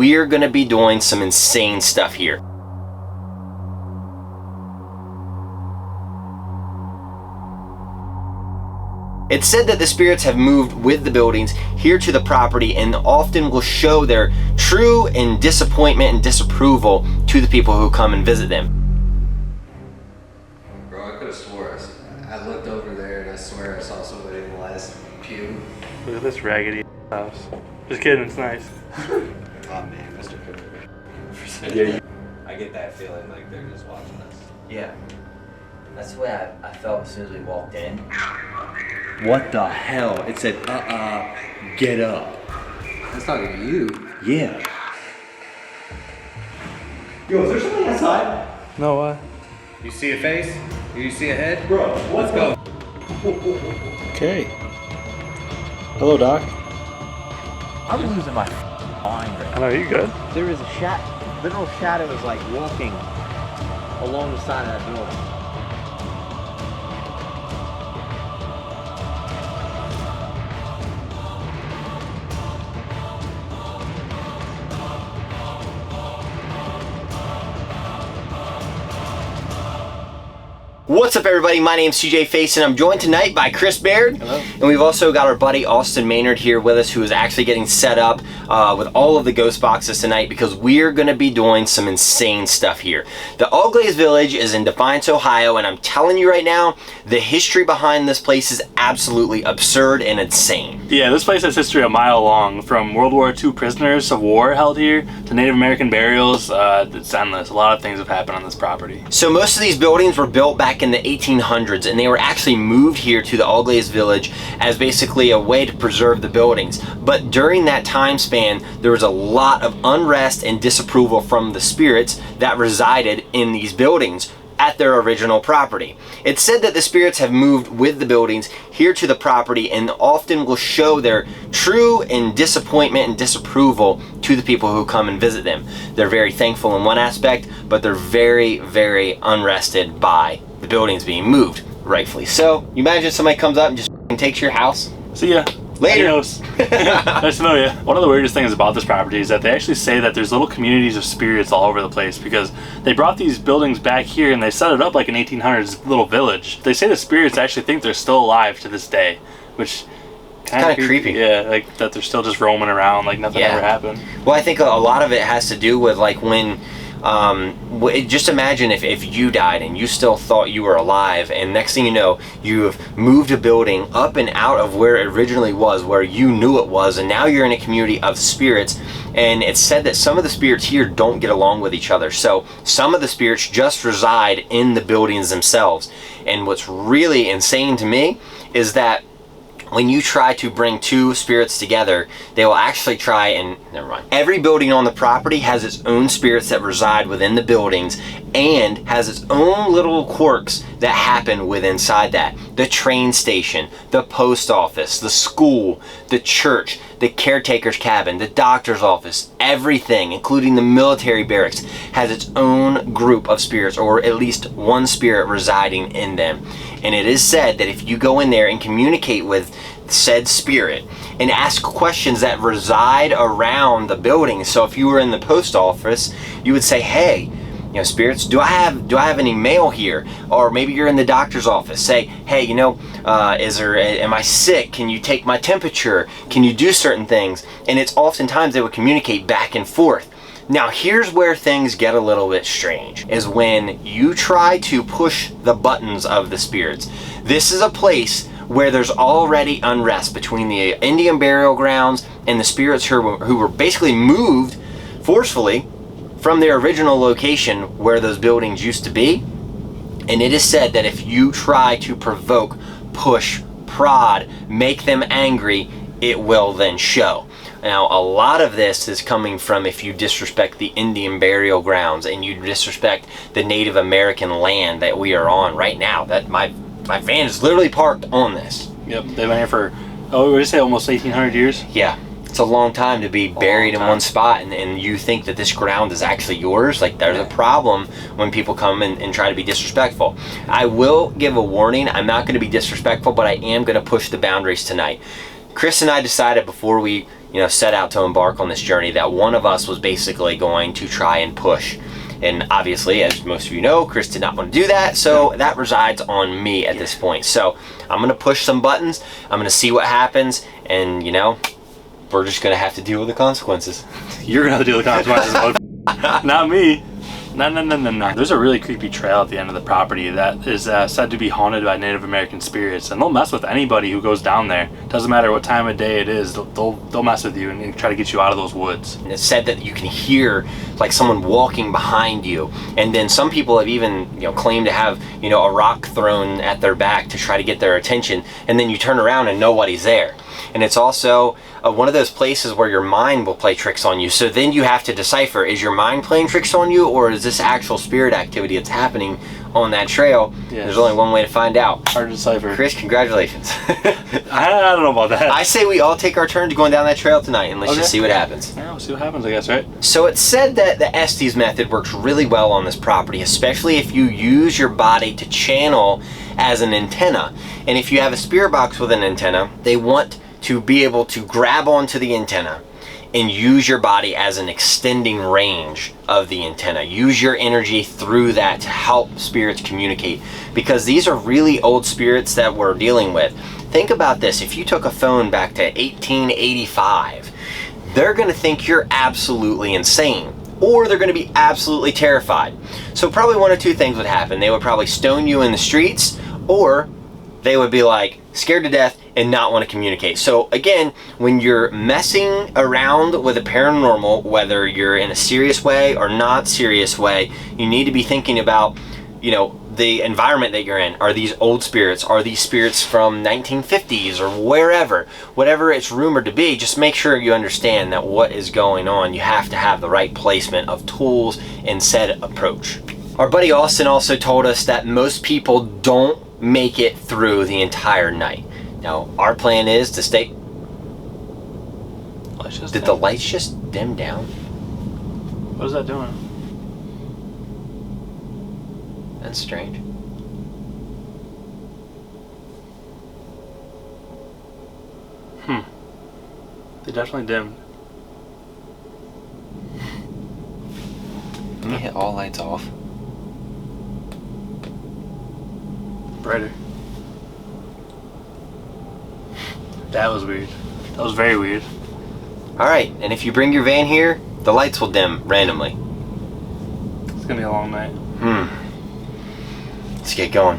we're gonna be doing some insane stuff here. It's said that the spirits have moved with the buildings here to the property and often will show their true and disappointment and disapproval to the people who come and visit them. Bro, I could have swore I looked over there and I swear I saw somebody in the last pew. Look at this raggedy house. Just kidding, it's nice. Oh man, Mr. Cooper. Yeah. I get that feeling like they're just watching us. Yeah. That's the way I felt as soon as we walked in. What the hell? It said, get up. That's talking to you. Yeah. Yo, is there something outside? No, what? You see a face? Do you see a head? Bro, Let's go. Okay. Hello, Doc. I'm losing my mind right I know, you good? now. There is a literal shadow is like walking along the side of that building. What's up, everybody? My name's CJ Faison. I'm joined tonight by Chris Baird. Hello. And we've also got our buddy Austin Maynard here with us, who is actually getting set up with all of the ghost boxes tonight, because we're going to be doing some insane stuff here. The All Glaze Village is in Defiance, Ohio, and I'm telling you right now, the history behind this place is absolutely absurd and insane. Yeah, this place has history a mile long, from World War II prisoners of war held here to Native American burials. It's endless. A lot of things have happened on this property. So most of these buildings were built back in the 1800s, and they were actually moved here to the All Glaze Village as basically a way to preserve the buildings. But during that time span, there was a lot of unrest and disapproval from the spirits that resided in these buildings at their original property. It's said that the spirits have moved with the buildings here to the property and often will show their true and disappointment and disapproval to the people who come and visit them. They're very thankful in one aspect, but they're very, very unrested by the buildings being moved, rightfully so. You imagine somebody comes up and just takes your house? See ya. Later. Adios. Nice to know you. One of the weirdest things about this property is that they actually say that there's little communities of spirits all over the place, because they brought these buildings back here and they set it up like an 1800s little village. They say the spirits actually think they're still alive to this day, which kind of creepy. Yeah, like that they're still just roaming around like nothing ever happened. Well, I think a lot of it has to do with like when just imagine if you died and you still thought you were alive, and next thing you know, you have moved a building up and out of where it originally was, where you knew it was, and now you're in a community of spirits. And it's said that some of the spirits here don't get along with each other, so some of the spirits just reside in the buildings themselves. And what's really insane to me is that when you try to bring two spirits together, they will actually try and, never mind. Every building on the property has its own spirits that reside within the buildings and has its own little quirks that happen within inside that. The train station, the post office, the school, the church, the caretaker's cabin, the doctor's office, everything, including the military barracks, has its own group of spirits, or at least one spirit residing in them. And it is said that if you go in there and communicate with said spirit and ask questions that reside around the building, so if you were in the post office, you would say, hey, you know, spirits, do I have any mail here? Or maybe you're in the doctor's office, say, hey, you know, am I sick? Can you take my temperature? Can you do certain things? And it's oftentimes they would communicate back and forth. Now, here's where things get a little bit strange, is when you try to push the buttons of the spirits. This is a place where there's already unrest between the Indian burial grounds and the spirits who were basically moved forcefully from their original location where those buildings used to be. And it is said that if you try to provoke, push, prod, make them angry, it will then show. Now, a lot of this is coming from if you disrespect the Indian burial grounds and you disrespect the Native American land that we are on right now. That my van is literally parked on this. Yep, they've been here for, what did you say, almost 1,800 years? Yeah, it's a long time to be buried in one spot, and you think that this ground is actually yours. Like, there's a problem when people come and try to be disrespectful. I will give a warning. I'm not going to be disrespectful, but I am going to push the boundaries tonight. Chris and I decided before we set out to embark on this journey that one of us was basically going to try and push. And obviously, as most of you know, Chris did not want to do that, so that resides on me at this point. So I'm going to push some buttons, I'm going to see what happens, and we're just going to have to deal with the consequences. You're going to have to deal with the consequences, not me. No. There's a really creepy trail at the end of the property that is said to be haunted by Native American spirits, and they'll mess with anybody who goes down there. Doesn't matter what time of day it is, they'll mess with you and try to get you out of those woods. And it's said that you can hear like someone walking behind you, and then some people have even claimed to have a rock thrown at their back to try to get their attention, and then you turn around and nobody's there. And it's also one of those places where your mind will play tricks on you. So then you have to decipher, is your mind playing tricks on you, or is this actual spirit activity that's happening on that trail? Yes. There's only one way to find out. Hard to decipher. Chris, congratulations. I don't know about that. I say we all take our turns going down that trail tonight, and let's just see what happens. Yeah, we'll see what happens, I guess, right? So it's said that the Estes method works really well on this property, especially if you use your body to channel as an antenna. And if you have a spirit box with an antenna, they want to be able to grab onto the antenna and use your body as an extending range of the antenna. Use your energy through that to help spirits communicate, because these are really old spirits that we're dealing with. Think about this. If you took a phone back to 1885, they're going to think you're absolutely insane, or they're going to be absolutely terrified. So probably one of two things would happen. They would probably stone you in the streets, or they would be like scared to death and not want to communicate. So again, when you're messing around with the paranormal, whether you're in a serious way or not serious way, you need to be thinking about, the environment that you're in. Are these old spirits? Are these spirits from 1950s or wherever? Whatever it's rumored to be, just make sure you understand that what is going on, you have to have the right placement of tools and said approach. Our buddy Austin also told us that most people don't make it through the entire night. Now, our plan is to stay... Did the lights just dim down? What is that doing? That's strange. They definitely dimmed. Let me hit all lights off. Brighter. That was weird. That was very weird. Alright, and if you bring your van here, the lights will dim randomly. It's gonna be a long night. Let's get going.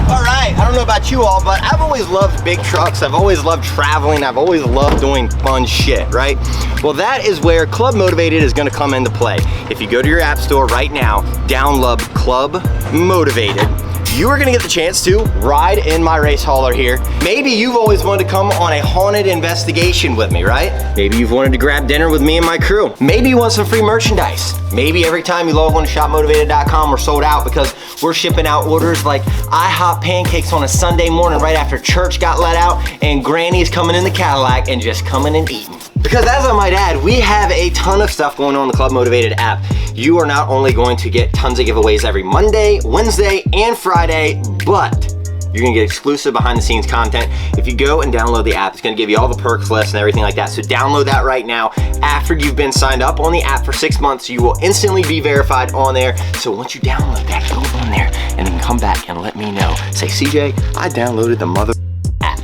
Alright, I don't know about you all, but I've always loved big trucks. I've always loved traveling. I've always loved doing fun shit, right? Well, that is where Club Motivated is going to come into play. If you go to your app store right now, download Club Motivated, you are going to get the chance to ride in my race hauler here. Maybe you've always wanted to come on a haunted investigation with me, right? Maybe you've wanted to grab dinner with me and my crew. Maybe you want some free merchandise. Maybe every time you log on to shopmotivated.com, we're sold out because we're shipping out orders like IHOP pancakes on a Sunday morning right after church got let out, and Granny's coming in the Cadillac and just coming and eating. Because as I might add, we have a ton of stuff going on in the Club Motivated app. You are not only going to get tons of giveaways every Monday, Wednesday, and Friday, but you're gonna get exclusive behind the scenes content. If you go and download the app, it's gonna give you all the perks list and everything like that. So download that right now. After you've been signed up on the app for 6 months, you will instantly be verified on there. So once you download that, go on there and then come back and let me know. Say, CJ, I downloaded the mother app.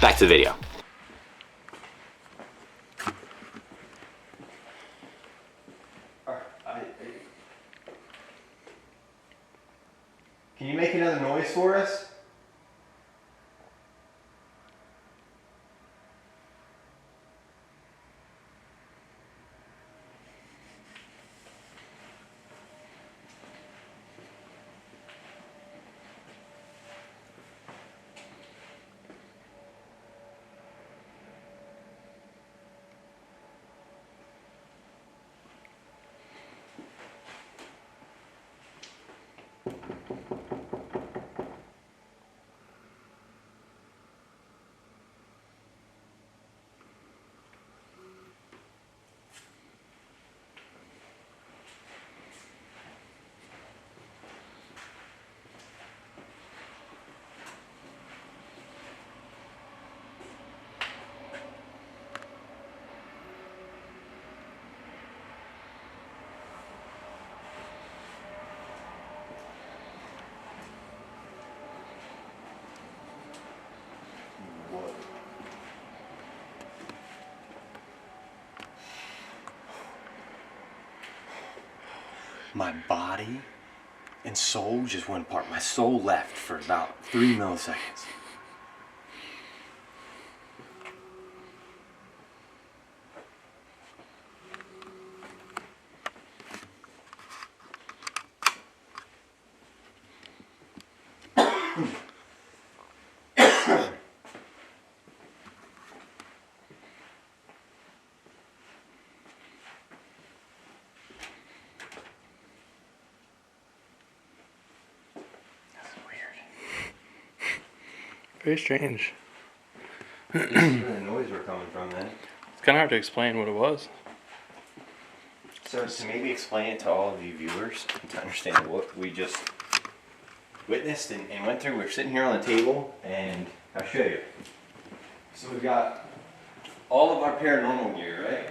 Back to the video. Can you make another noise for us? my body and soul just went apart. My soul left for about 3 milliseconds. Very strange. Where the noise were coming from then. It's kind of hard to explain what it was. So to maybe explain it to all of you viewers to understand what we just witnessed and went through. We're sitting here on the table and I'll show you. So we've got all of our paranormal gear, right?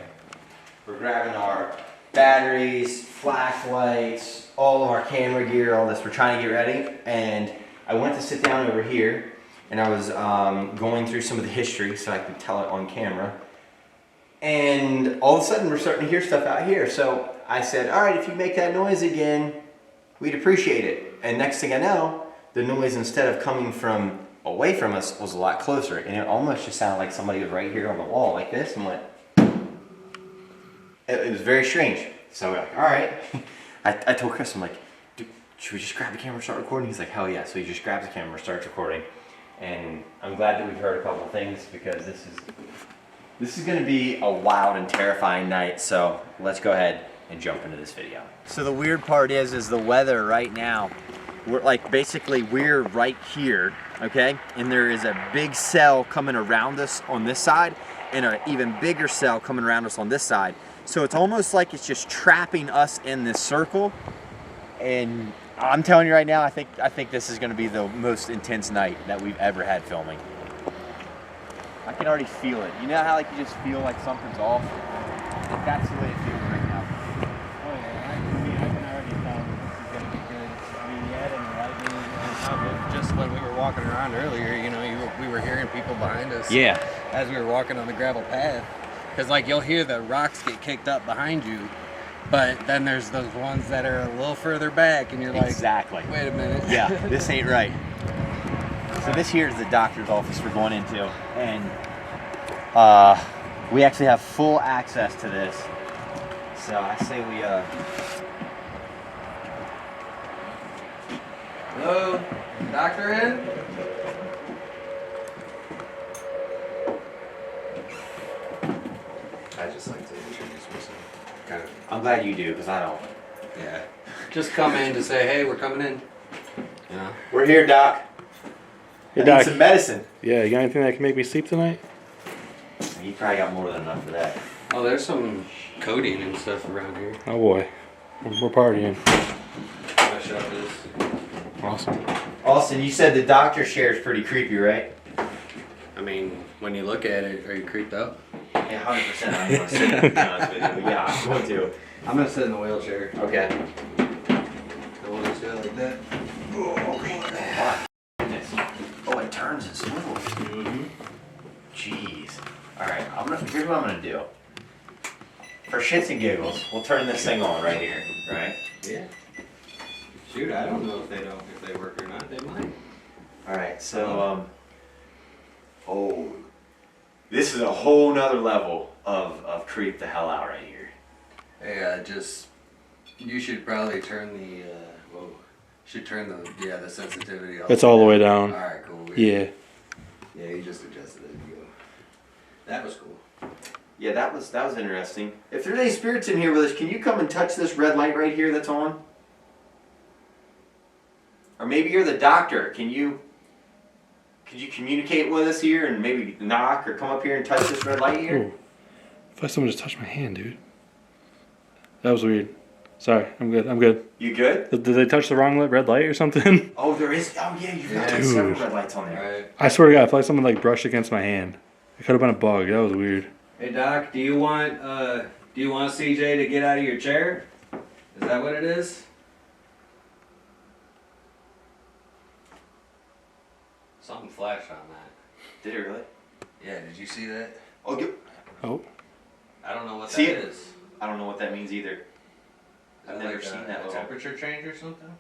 We're grabbing our batteries, flashlights, all of our camera gear, all this. We're trying to get ready, and I went to sit down over here and I was going through some of the history so I could tell it on camera. And all of a sudden we're starting to hear stuff out here. So I said, all right, if you make that noise again, we'd appreciate it. And next thing I know, the noise, instead of coming from away from us, was a lot closer. And it almost just sounded like somebody was right here on the wall like this and went. It was very strange. So we're like, all right. I told Chris, I'm like, dude, should we just grab the camera and start recording? He's like, hell yeah. So he just grabs the camera and starts recording. And I'm glad that we've heard a couple things, because this is going to be a wild and terrifying night. So let's go ahead and jump into this video. So the weird part is the weather right now. We're right here, okay? And there is a big cell coming around us on this side and an even bigger cell coming around us on this side. So it's almost like it's just trapping us in this circle. And I'm telling you right now, I think this is going to be the most intense night that we've ever had filming. I can already feel it. You know how like you just feel like something's off? That's the way it feels right now. Oh yeah, I can already tell this is gonna be good. I mean, you had any lightning and stuff, but just when we were walking around earlier, you know, we were hearing people behind us. Yeah. As we were walking on the gravel path, because like you'll hear the rocks get kicked up behind you, but then there's those ones that are a little further back, and you're like, exactly. Wait a minute. Yeah, this ain't right. So this here is the doctor's office we're going into, and we actually have full access to this. So I say we Hello, doctor in? I just like to introduce myself. Kind of. I'm glad you do, because I don't. Yeah. Just come in to say, hey, we're coming in. You know? We're here, Doc. Hey, I Doc. need some medicine. Yeah, you got anything that can make me sleep tonight? You probably got more than enough for that. Oh, there's some codeine and stuff around here. Oh boy, we're partying. My shop is. Awesome. Austin, you said the doctor's chair is pretty creepy, right? I mean, when you look at it, are you creeped out? Yeah, 100%. I'm going to sit there, to be honest with you. Yeah, I'm going to. I'm gonna sit in the wheelchair. Okay. We'll just do it like that. Oh, goodness. Oh, it turns and swivels. Mm-hmm. Jeez. Alright, here's what I'm gonna do. For shits and giggles, we'll turn this thing on right here, right? Yeah. Shoot, I don't know if they work or not. They might. Alright, so, oh. This is a whole nother level of creep the hell out right here. Hey, you should probably turn the, the sensitivity off. It's all the way down. Alright, cool. Yeah. Yeah, you just adjusted it. You go. That was cool. Yeah, that was interesting. If there's any spirits in here with us, can you come and touch this red light right here that's on? Or maybe you're the doctor. Could you communicate with us here and maybe knock or come up here and touch this red light here? Ooh. I feel like someone just touched my hand, dude. That was weird. Sorry, I'm good. You good? Did they touch the wrong red light or something? Oh, there is. Oh, yeah, you've got Dude. several red lights on there. Alright. I swear to God, I feel like someone like brushed against my hand. It could have been a bug. That was weird. Hey Doc, do you want CJ to get out of your chair? Is that what it is? Something flashed on that. Did it really? Yeah, did you see that? Oh, Oh. I don't know what See that it? is. I don't know what that means either. I've never like seen that a little. temperature change or something?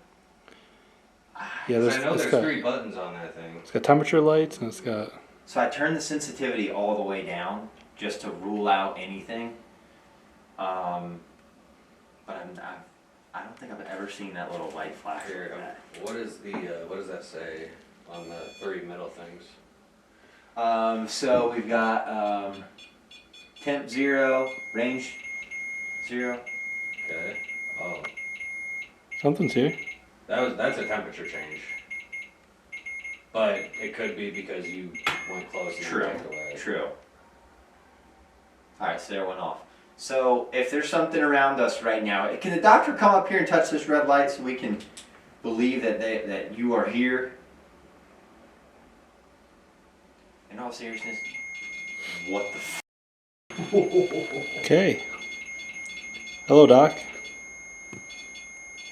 Yeah, 'Cause there's, I know it's there's got 3 buttons on that thing. it's got temperature lights and it's got. So I turned the sensitivity all the way down just to rule out anything. But I don't think I've ever seen that little light flash like Here, that. what does that say on the 3 middle things? So we've got temp 0, range 0. Okay. Oh, Something's here. that's a temperature change. But it could be because you went close and True. checked away. True. Alright, so there went off. So if there's something around us right now, can the doctor come up here and touch this red light so we can believe that you are here? In all seriousness, what the f? Okay. Hello, Doc.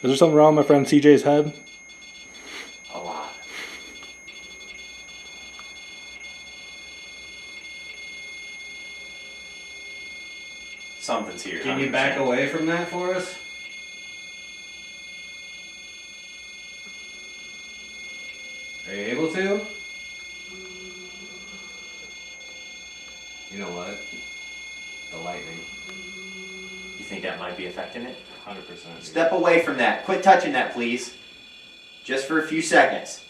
Is there something wrong with my friend CJ's head? A lot. Something's here. Can you back 100%. away from that for us? Are you able to? You know what? The lightning. You think that might be affecting it? 100%. Step away from that. Quit touching that, please. Just for a few seconds.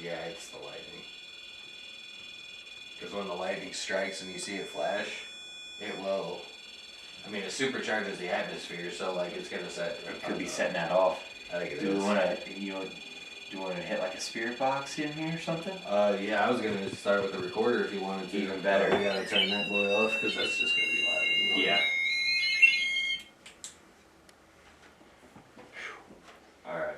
Yeah, it's the lightning. Because when the lightning strikes and you see it flash, it will. I mean, it supercharges the atmosphere, so like it's gonna set. It could be setting that off. I think it Do we is. want to? Do you want to hit like a spirit box in here or something? Yeah, I was gonna start with the recorder if you wanted to. Even better. We gotta turn that boy off because that's just gonna be loud. and annoying. Yeah. All right.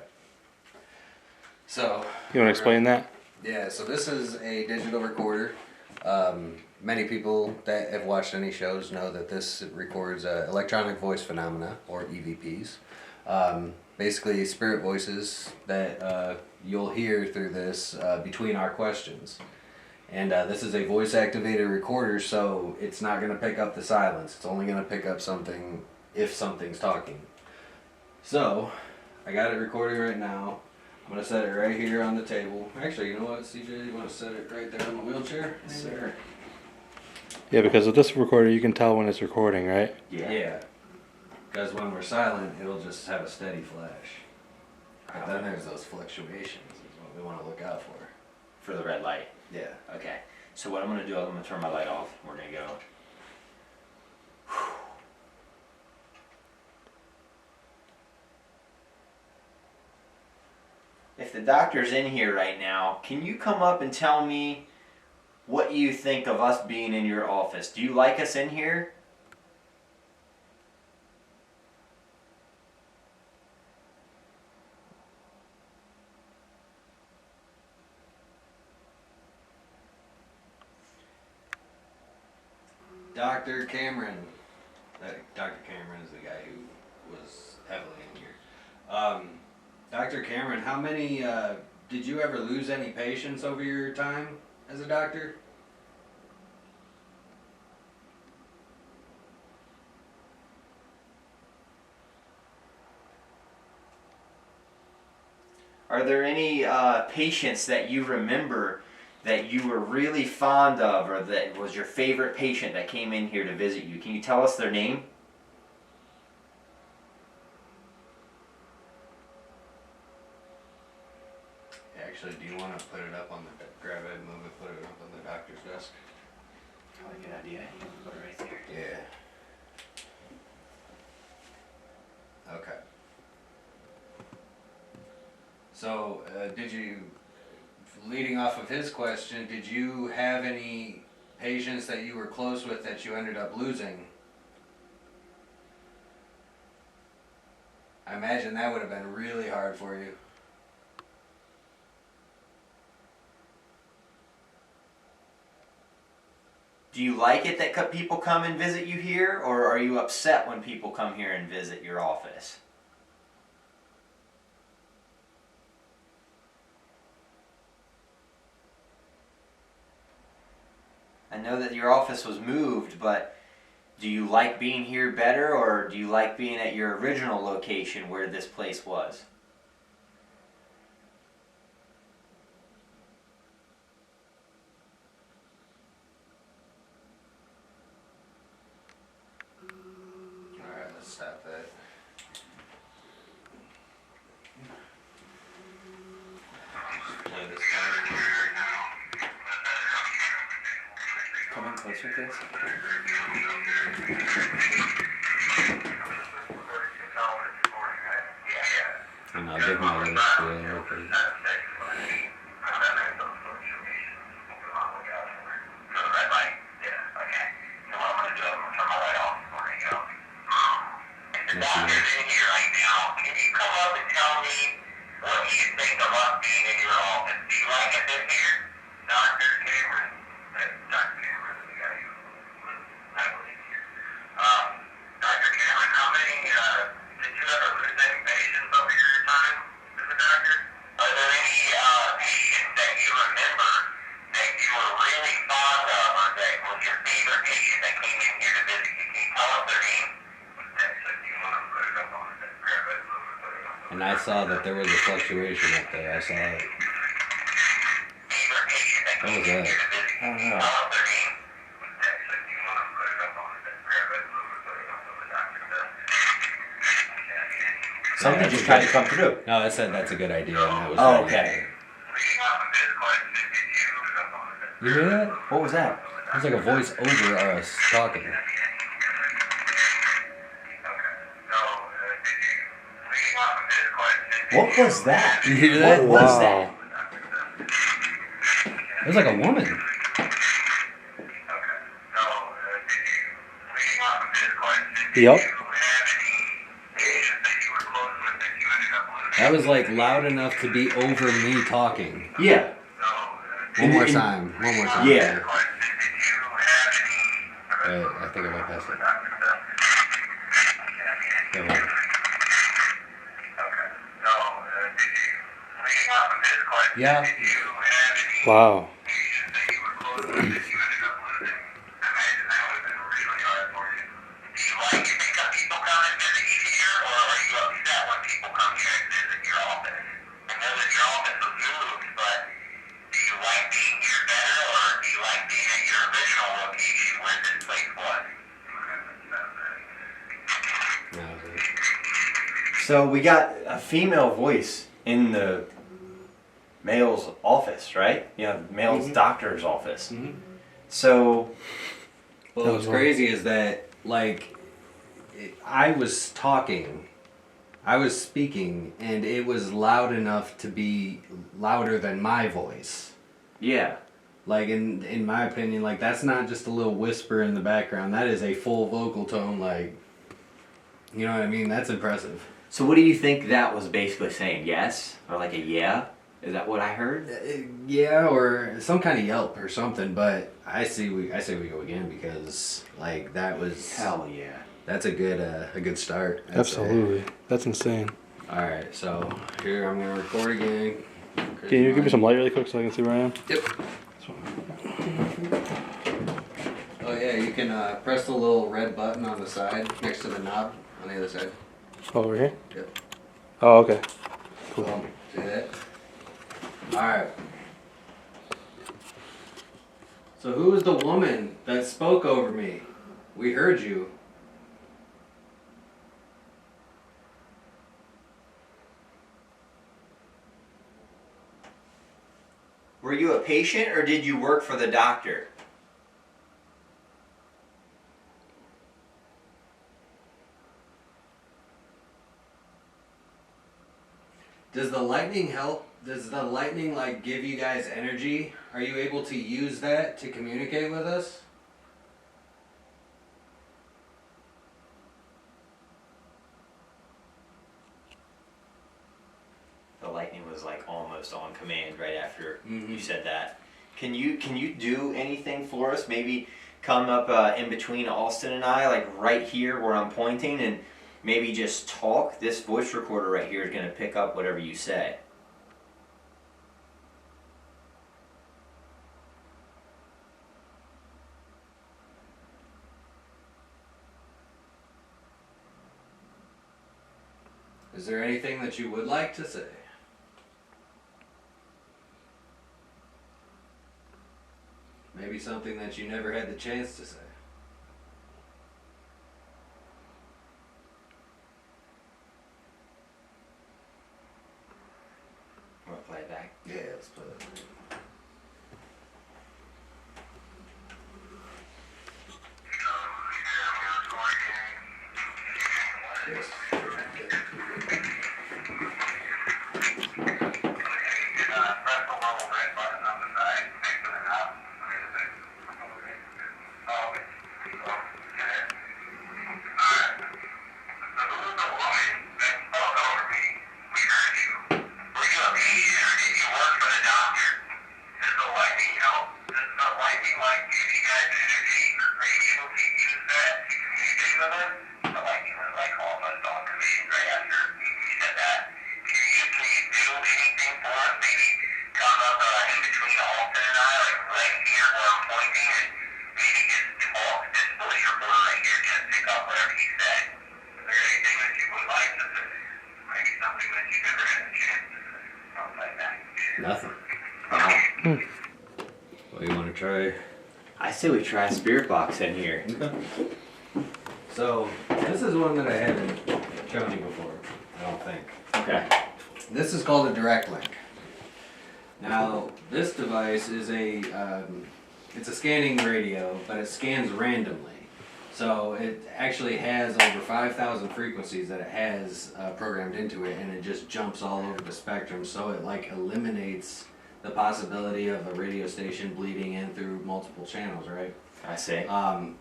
So. You want to explain that? Yeah, so this is a digital recorder. Many people that have watched any shows know that this records electronic voice phenomena, or EVPs. Basically, spirit voices that you'll hear through this between our questions. And this is a voice-activated recorder, so it's not going to pick up the silence. It's only going to pick up something if something's talking. So, I got it recording right now. I'm going to set it right here on the table. Actually, you know what, CJ? You want to set it right there on the wheelchair? Yes, sir. Yeah, because with this recorder, you can tell when it's recording, right? Yeah. Because when we're silent, it'll just have a steady flash. But then there's those fluctuations is what we want to look out for. For the red light. Yeah. Okay. So what I'm gonna do, I'm gonna turn my light off. We're gonna go. If the doctor's in here right now, can you come up and tell me what you think of us being in your office? Do you like us in here? Dr. Cameron. Dr. Cameron is the guy who was heavily in here. Dr. Cameron, how many, did you ever lose any patients over your time as a doctor? Are there any patients that you remember that you were really fond of, or that was your favorite patient that came in here to visit you? Can you tell us their name? Actually, do you want to put it up on the, grab it, move it, put it up on the doctor's desk? Probably a good idea. You can put it right there. Yeah. Okay. So, did you, leading off of his question, did you have any patients that you were close with that you ended up losing? I imagine that would have been really hard for you. Do you like it that people come and visit you here, or are you upset when people come here and visit your office? I know that your office was moved, but Do you like being here better, or do you like being at your original location where this place was? Alright, let's stop that. Play this down. Come in closer, Chris. And I'll give my little spiel real quick. And I saw that there was a fluctuation up there. I saw it. What was that? I don't know. Something just tried to come through. No, I said that's a good idea. And that was Oh, okay. You hear that? What was that? It was like a voice over us talking. What was that? You hear that? What was Wow. that? It was like a woman. Yep. That was like loud enough to be over me talking. Yeah. One more time. One more time. Yeah. I think I might pass it. Yeah, wait. Yeah. Wow. So we got a female voice in the male's office, right? Yeah, male's doctor's office. So, Well, what's crazy is that, like, I was talking, I was speaking, and it was loud enough to be louder than my voice. yeah. Like, in my opinion, like, that's not just a little whisper in the background. That is a full vocal tone, like, you know what I mean? That's impressive. So what do you think that was basically saying? Yes? Or like a yeah? Is that what I heard? Yeah, or some kind of yelp or something, but I say we go again because, like, that was... Hell yeah. That's a good start. I'd say. Absolutely. That's insane. Alright, so here I'm gonna record again. Can you give me some light really quick so I can see where I am? Yep. Oh yeah, you can press the little red button on the side next to the knob on the other side. Oh, over here? Yep. Oh, okay. Cool. See that? Alright. So who was the woman that spoke over me? We heard you. Were you a patient or did you work for the doctor? Does the lightning help? Does the lightning, like, give you guys energy? Are you able to use that to communicate with us? The lightning was like almost on command right after you said that. Can you do anything for us? Maybe come up in between Austin and I, like right here where I'm pointing, and maybe just talk. This voice recorder right here is going to pick up whatever you say. Is there anything that you would like to say? Maybe something that you never had the chance to say. I'm gonna play it back. Yeah, let's play that. Nothing. Wow. What do you want to try? I say we try a spirit box in here. Okay. So, this is one that I haven't shown you before, I don't think. Okay. This is called a direct link. Now, this device is it's a scanning radio, but it scans randomly. So it actually has over 5,000 frequencies that it has programmed into it, and it just jumps all over the spectrum. So it like eliminates the possibility of a radio station bleeding in through multiple channels, right? I see.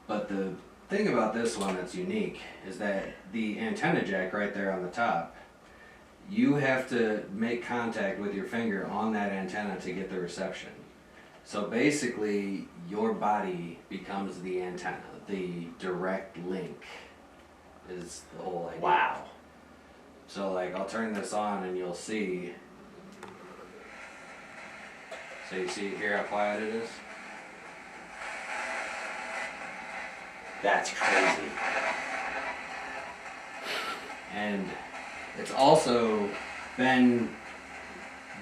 But the thing about this one that's unique is that the antenna jack right there on the top, you have to make contact with your finger on that antenna to get the reception. So basically, your body becomes the antenna. The direct link is the whole idea. Wow. So like, I'll turn this on and you'll see. So you see here how quiet it is? That's crazy. And it's also been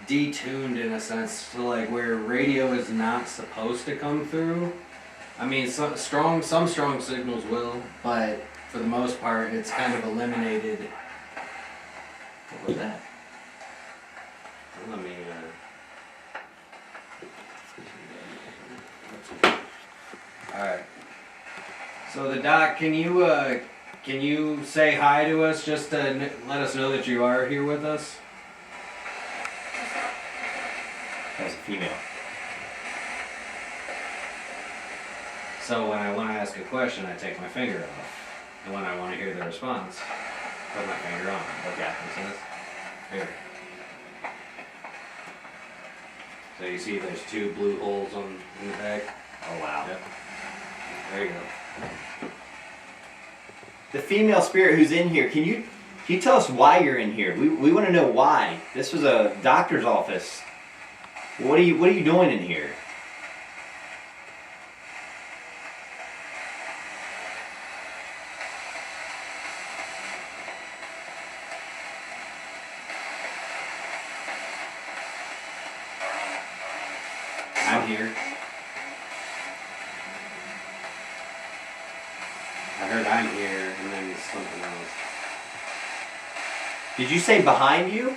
detuned in a sense to like where radio is not supposed to come through. I mean, some strong signals will, but for the most part, it's kind of eliminated. What was that? Let me. All right. So the doc, can you say hi to us just to let us know that you are here with us? That's a female. So when I want to ask a question, I take my finger off. And when I want to hear the response, put my finger on. Okay. Makes sense? Here. So you see there's two blue holes in the bag? Oh wow. Yep. There you go. The female spirit who's in here, can you tell us why you're in here? We want to know why. This was a doctor's office. What are you doing in here? I'm here. I heard I'm here, and then something else. Did you say behind you?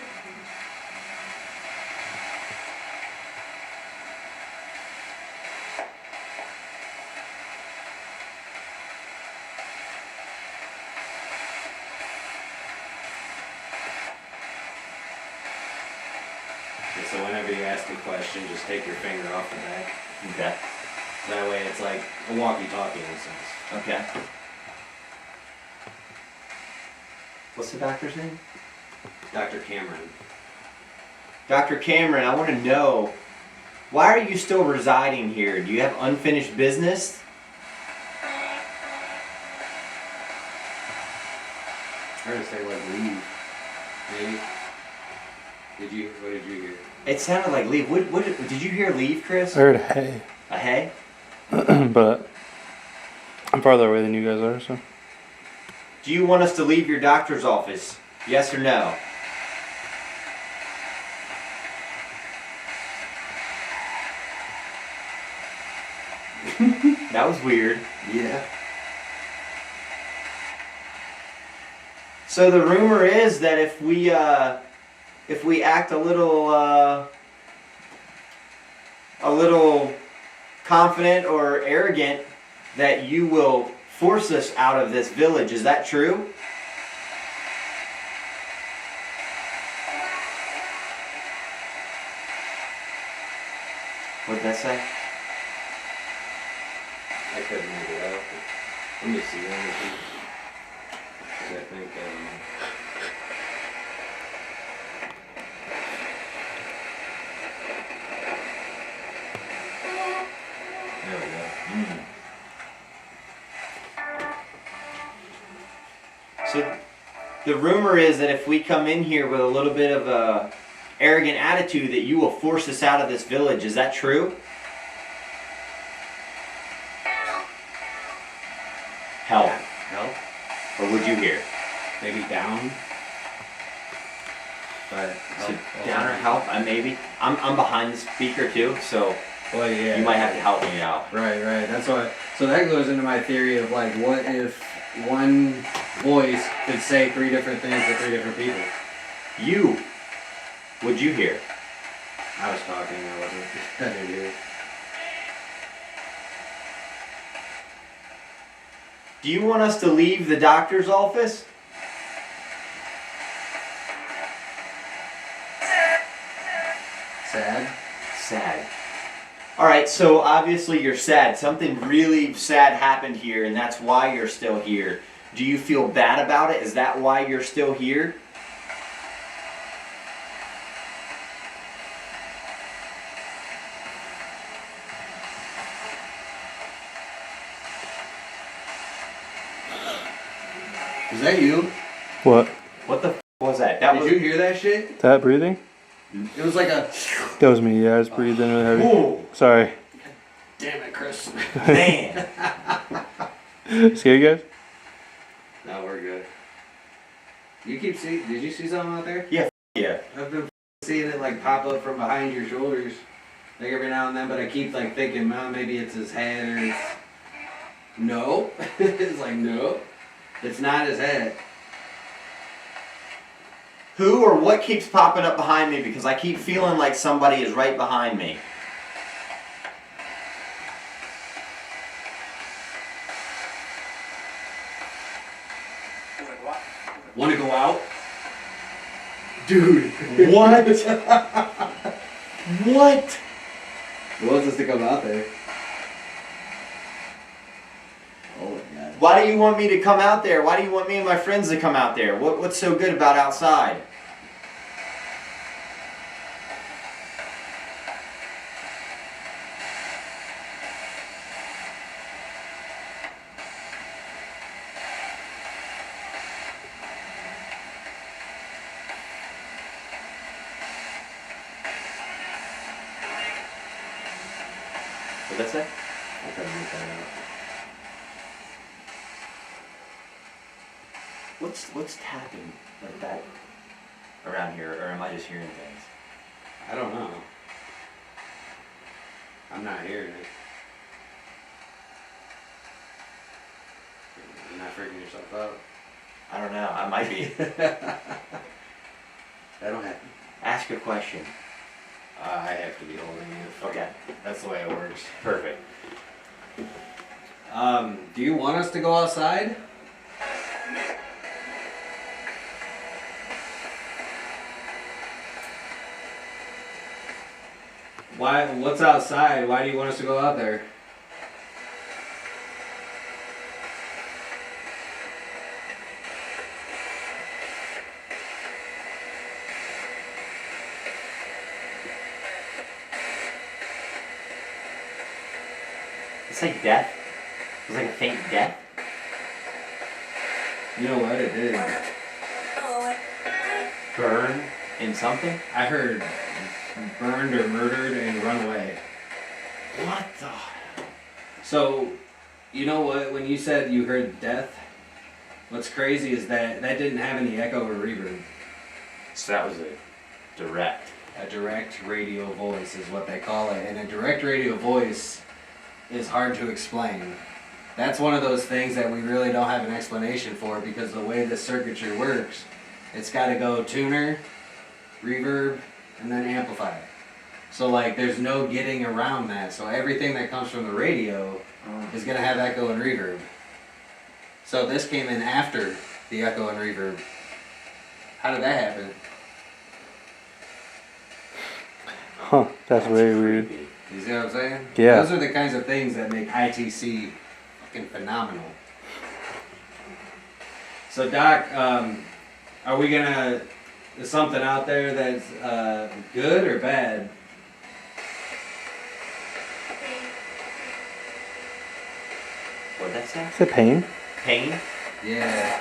Okay, so whenever you ask a question, just take your finger off the back. Okay. That way it's like a walkie-talkie in a sense. Okay. What's the doctor's name? Dr. Cameron. Dr. Cameron, I want to know, why are you still residing here? Do you have unfinished business? I heard it say like leave. Maybe. What did you hear? It sounded like leave. What did you hear leave, Chris? I heard hey, A hey? but I'm farther away than you guys are, so. Do you want us to leave your doctor's office? Yes or no? That was weird. Yeah. So the rumor is that if we act a little confident or arrogant, that you will force us out of this village. Is that true? What'd that say? I couldn't make it out. Let me see. I think. There we go. So the rumor is that if we come in here with a little bit of a arrogant attitude, that you will force us out of this village. Is that true? Help. Help? Or would you hear? Maybe down. But So down or help? Maybe. I'm behind the speaker too, so well, yeah. you might have to help me out. Right. That's why. So that goes into my theory of like, what if one voice could say 3 different things to 3 different people? You. Would you hear? I was talking. I wasn't. I didn't hear. Do you want us to leave the doctor's office? Sad. Sad. Alright, so obviously you're sad. Something really sad happened here, and that's why you're still here. Do you feel bad about it? Is that why you're still here? Is that you? What? What the was that? That Did was you hear that shit? That breathing? It was like a. That was me. Yeah, I was breathing really heavy. Whoa, Sorry. Damn it, Chris. man. Scare you guys? No, we're good. You keep seeing. Did you see something out there? Yeah. I've been seeing it like pop up from behind your shoulders, like every now and then. But I keep like thinking, man, maybe it's his head or it's. No. It's like no. It's not his head. Who or what keeps popping up behind me? Because I keep feeling like somebody is right behind me. Want to go out? Dude, what? What? Who wants us to come out there? Oh my god. Why do you want me to come out there? Why do you want me and my friends to come out there? What's so good about outside? What'd that say? I'll try to make that out. What's tapping like that around here, or am I just hearing things? I don't know. I'm not hearing it. You're not freaking yourself out. I don't know. I might be. That'll happen. Ask a question. I have to be holding you. Okay. That's the way it works. Perfect. Do you want us to go outside? Why? What's outside? Why do you want us to go out there? It's like death. It's like a faint death. You know what? It did. Burn in something. I heard burned or murdered and run away. What the? So, you know what? When you said you heard death, What's crazy is that didn't have any echo or reverb. So that was a direct. A direct radio voice is what they call it, and a direct radio voice is hard to explain. That's one of those things that we really don't have an explanation for, because the way this circuitry works, it's got to go tuner, reverb, and then amplify. So like there's no getting around that. So everything that comes from the radio is going to have echo and reverb. So this came in after the echo and reverb. How did that happen? Huh, that's very weird. You see what I'm saying? Yeah. Those are the kinds of things that make ITC fucking phenomenal. So Doc, are we gonna, is something out there that's good or bad? What'd that say? Is it pain? Pain? Yeah.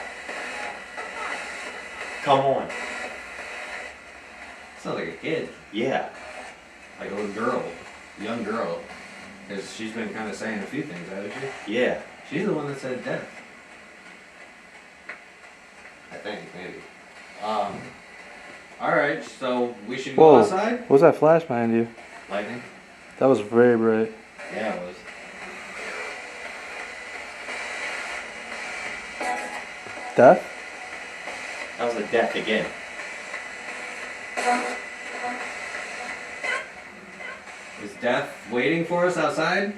Come on. Sounds like a kid. Yeah. Like a little girl. Young girl. Because she's been kind of saying a few things, hasn't she? Yeah. She's the one that said death. I think, maybe. Alright, so we should go Whoa, outside? what was that flash behind you? Lightning? That was very bright. Yeah, it was. Death? That was a death again. Is death waiting for us outside?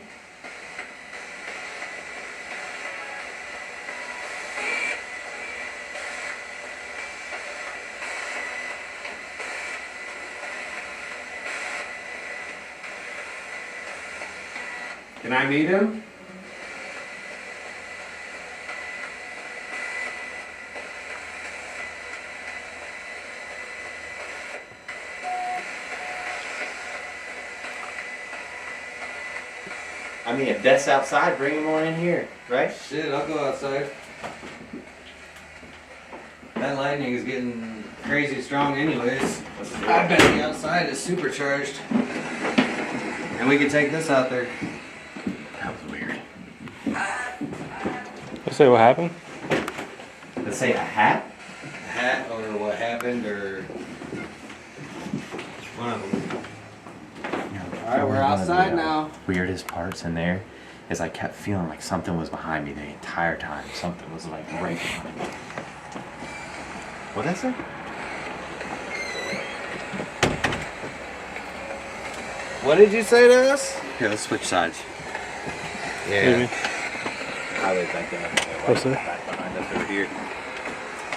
Can I meet him? I mean, if Death's outside, bring him on in here, right? Shit, I'll go outside. That lightning is getting crazy strong anyways. I bet the outside is supercharged. And we can take this out there. That was weird. Let's say what happened? Let's say a hat? A hat or what happened or one of them. Alright, we're outside now. Weirdest parts in there is I kept feeling like something was behind me the entire time. Something was like right behind me. What'd that say? What did you say to us? Here, let's switch sides. Maybe. I was back there. What's that? Back behind us over here.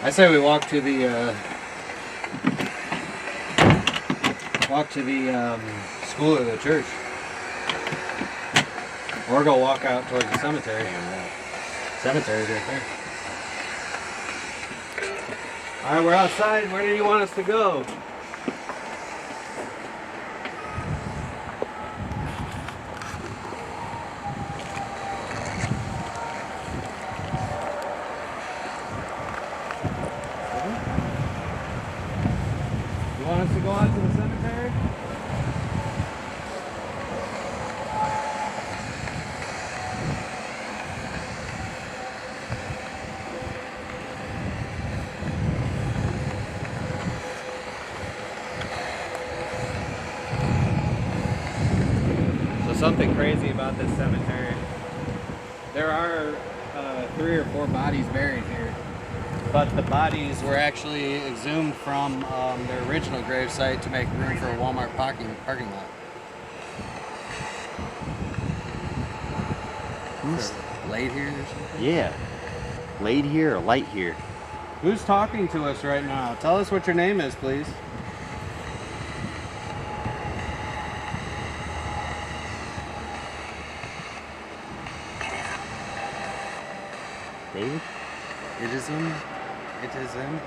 I say we walk to the school or the church. Or go walk out towards the cemetery. Cemetery's right there. Alright, we're outside. Where do you want us to go? You want us to go out to the cemetery? So something crazy about this cemetery. There are 3 or 4 bodies buried here. But the bodies were actually exhumed from their original gravesite to make room for a Walmart parking lot. Who's laid here or something? Yeah. Laid here or light here? Who's talking to us right now? Tell us what your name is, please. David? It is him. It is him.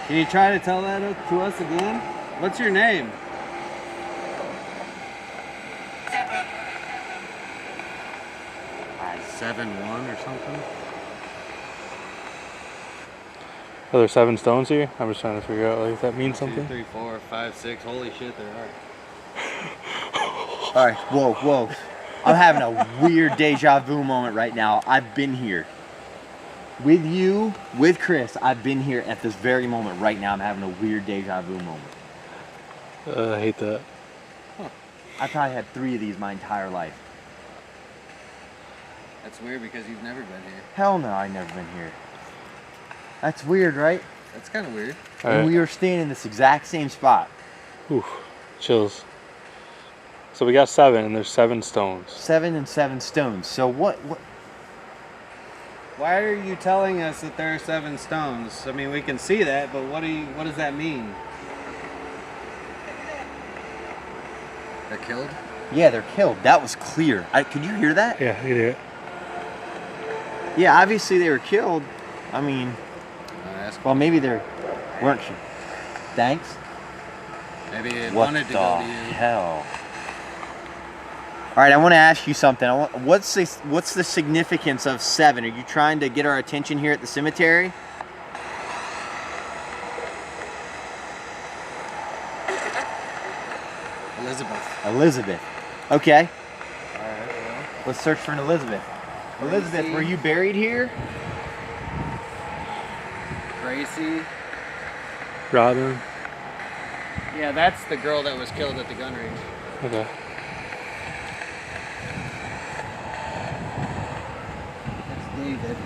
Can you try to tell that to us again? What's your name? I 7-1 or something? Are there 7 stones here? I'm just trying to figure out, like, if that means 2, something. 3, 4, 5, 6. Holy shit, there are. Alright, whoa. I'm having a weird deja vu moment right now. I've been here. With you, with Chris, I've been here at this very moment right now. I'm having a weird deja vu moment. I hate that. I probably had 3 of these my entire life. That's weird because you've never been here. Hell no, I've never been here. That's weird, right? That's kind of weird. And we were staying in this exact same spot. Oof, chills. So we got 7, and there's 7 stones. 7 and 7 stones. So what? Why are you telling us that there are 7 stones? I mean, we can see that, but what does that mean? They're killed? Yeah, they're killed. That was clear. Could you hear that? Yeah, you did it. Yeah, obviously they were killed. I mean, well, maybe they weren't. Thanks. Maybe it What wanted to the go to you. hell? All right, I want to ask you something. What's the significance of 7? Are you trying to get our attention here at the cemetery? Elizabeth. Okay. All right, well, Let's search for an Elizabeth. Elizabeth, were you buried here? Gracie. Robin. Yeah, that's the girl that was killed at the gun range. Okay. That's David.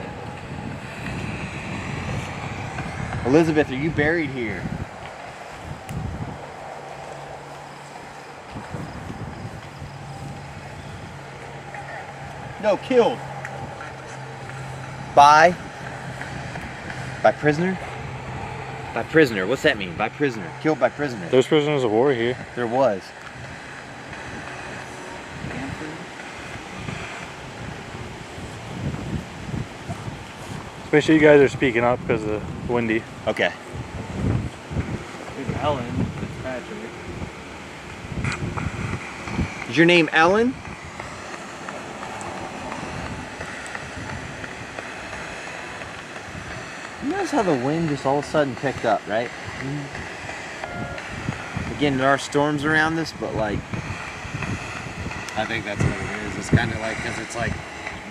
Elizabeth, are you buried here? No, killed. By prisoner? By prisoner. What's that mean? By prisoner. Killed by prisoner. There's prisoners of war here. There was. So make sure you guys are speaking up because of the windy. Okay. It's Ellen Fitzpatrick. Is your name Ellen? You notice how the wind just all of a sudden picked up, right? Again, there are storms around this, but like... I think that's what it is. It's kind of like, because it's like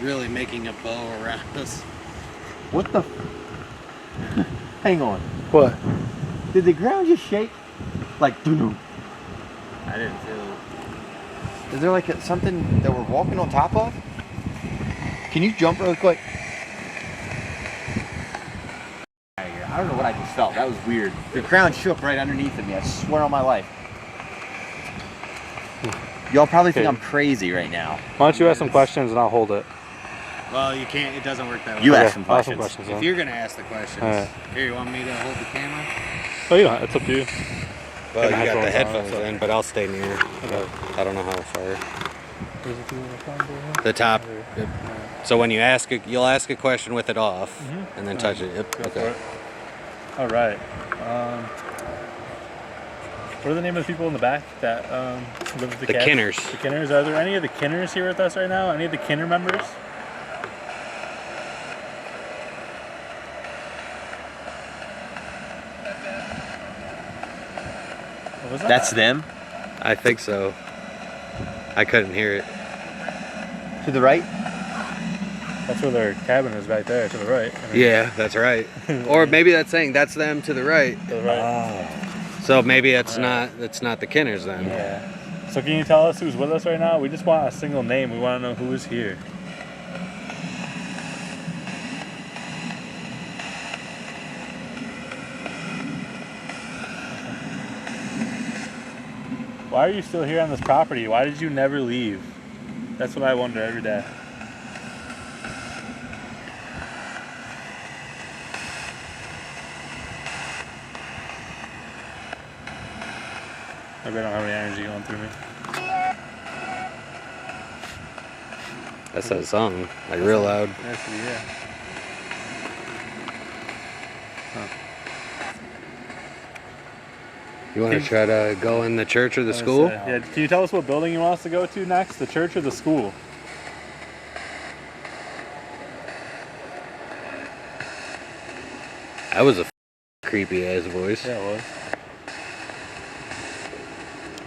really making a bow around us. What the... Hang on. What? Did the ground just shake? Like, doo-doo. I didn't feel it. Is there like something that we're walking on top of? Can you jump real quick? I don't know what I just felt. That was weird. The ground shook right underneath of me. I swear on my life. Y'all probably think I'm crazy right now. Why don't you ask some questions and I'll hold it. Well, you can't, it doesn't work that way. You Okay, ask some I'll ask some questions. questions. If you're going to ask the questions, Alright. here, you want me to hold the camera? Oh, you don't. It's up to you. Well, Got you got the headphones headphones on. in, but I'll stay near. Okay. I don't know how far. The top. Yep. So when you ask it, you'll ask a question with it off, and then touch it. Yep. Okay. All right. What are the name of the people in the back that live with the cats? Kinners. The Kinners. Are there any of the Kinners here with us right now? Any of the Kinner members? What was that? That's them? I think so. I couldn't hear it. To the right? That's where their cabin is right there to the right. Yeah, that's right. Or maybe that's saying that's them to the right. To the right. So maybe it's not the Kinners then. Yeah. So can you tell us who's with us right now? We just want a single name. We want to know who is here. Why are you still here on this property? Why did you never leave? That's what I wonder every day. Maybe I don't have any energy going through me. That's that song, like real loud. Yes, yeah. You want to try to go in the church or the school? Yeah. Can you tell us what building you want us to go to next? The church or the school? That was a creepy ass voice. Yeah, it was.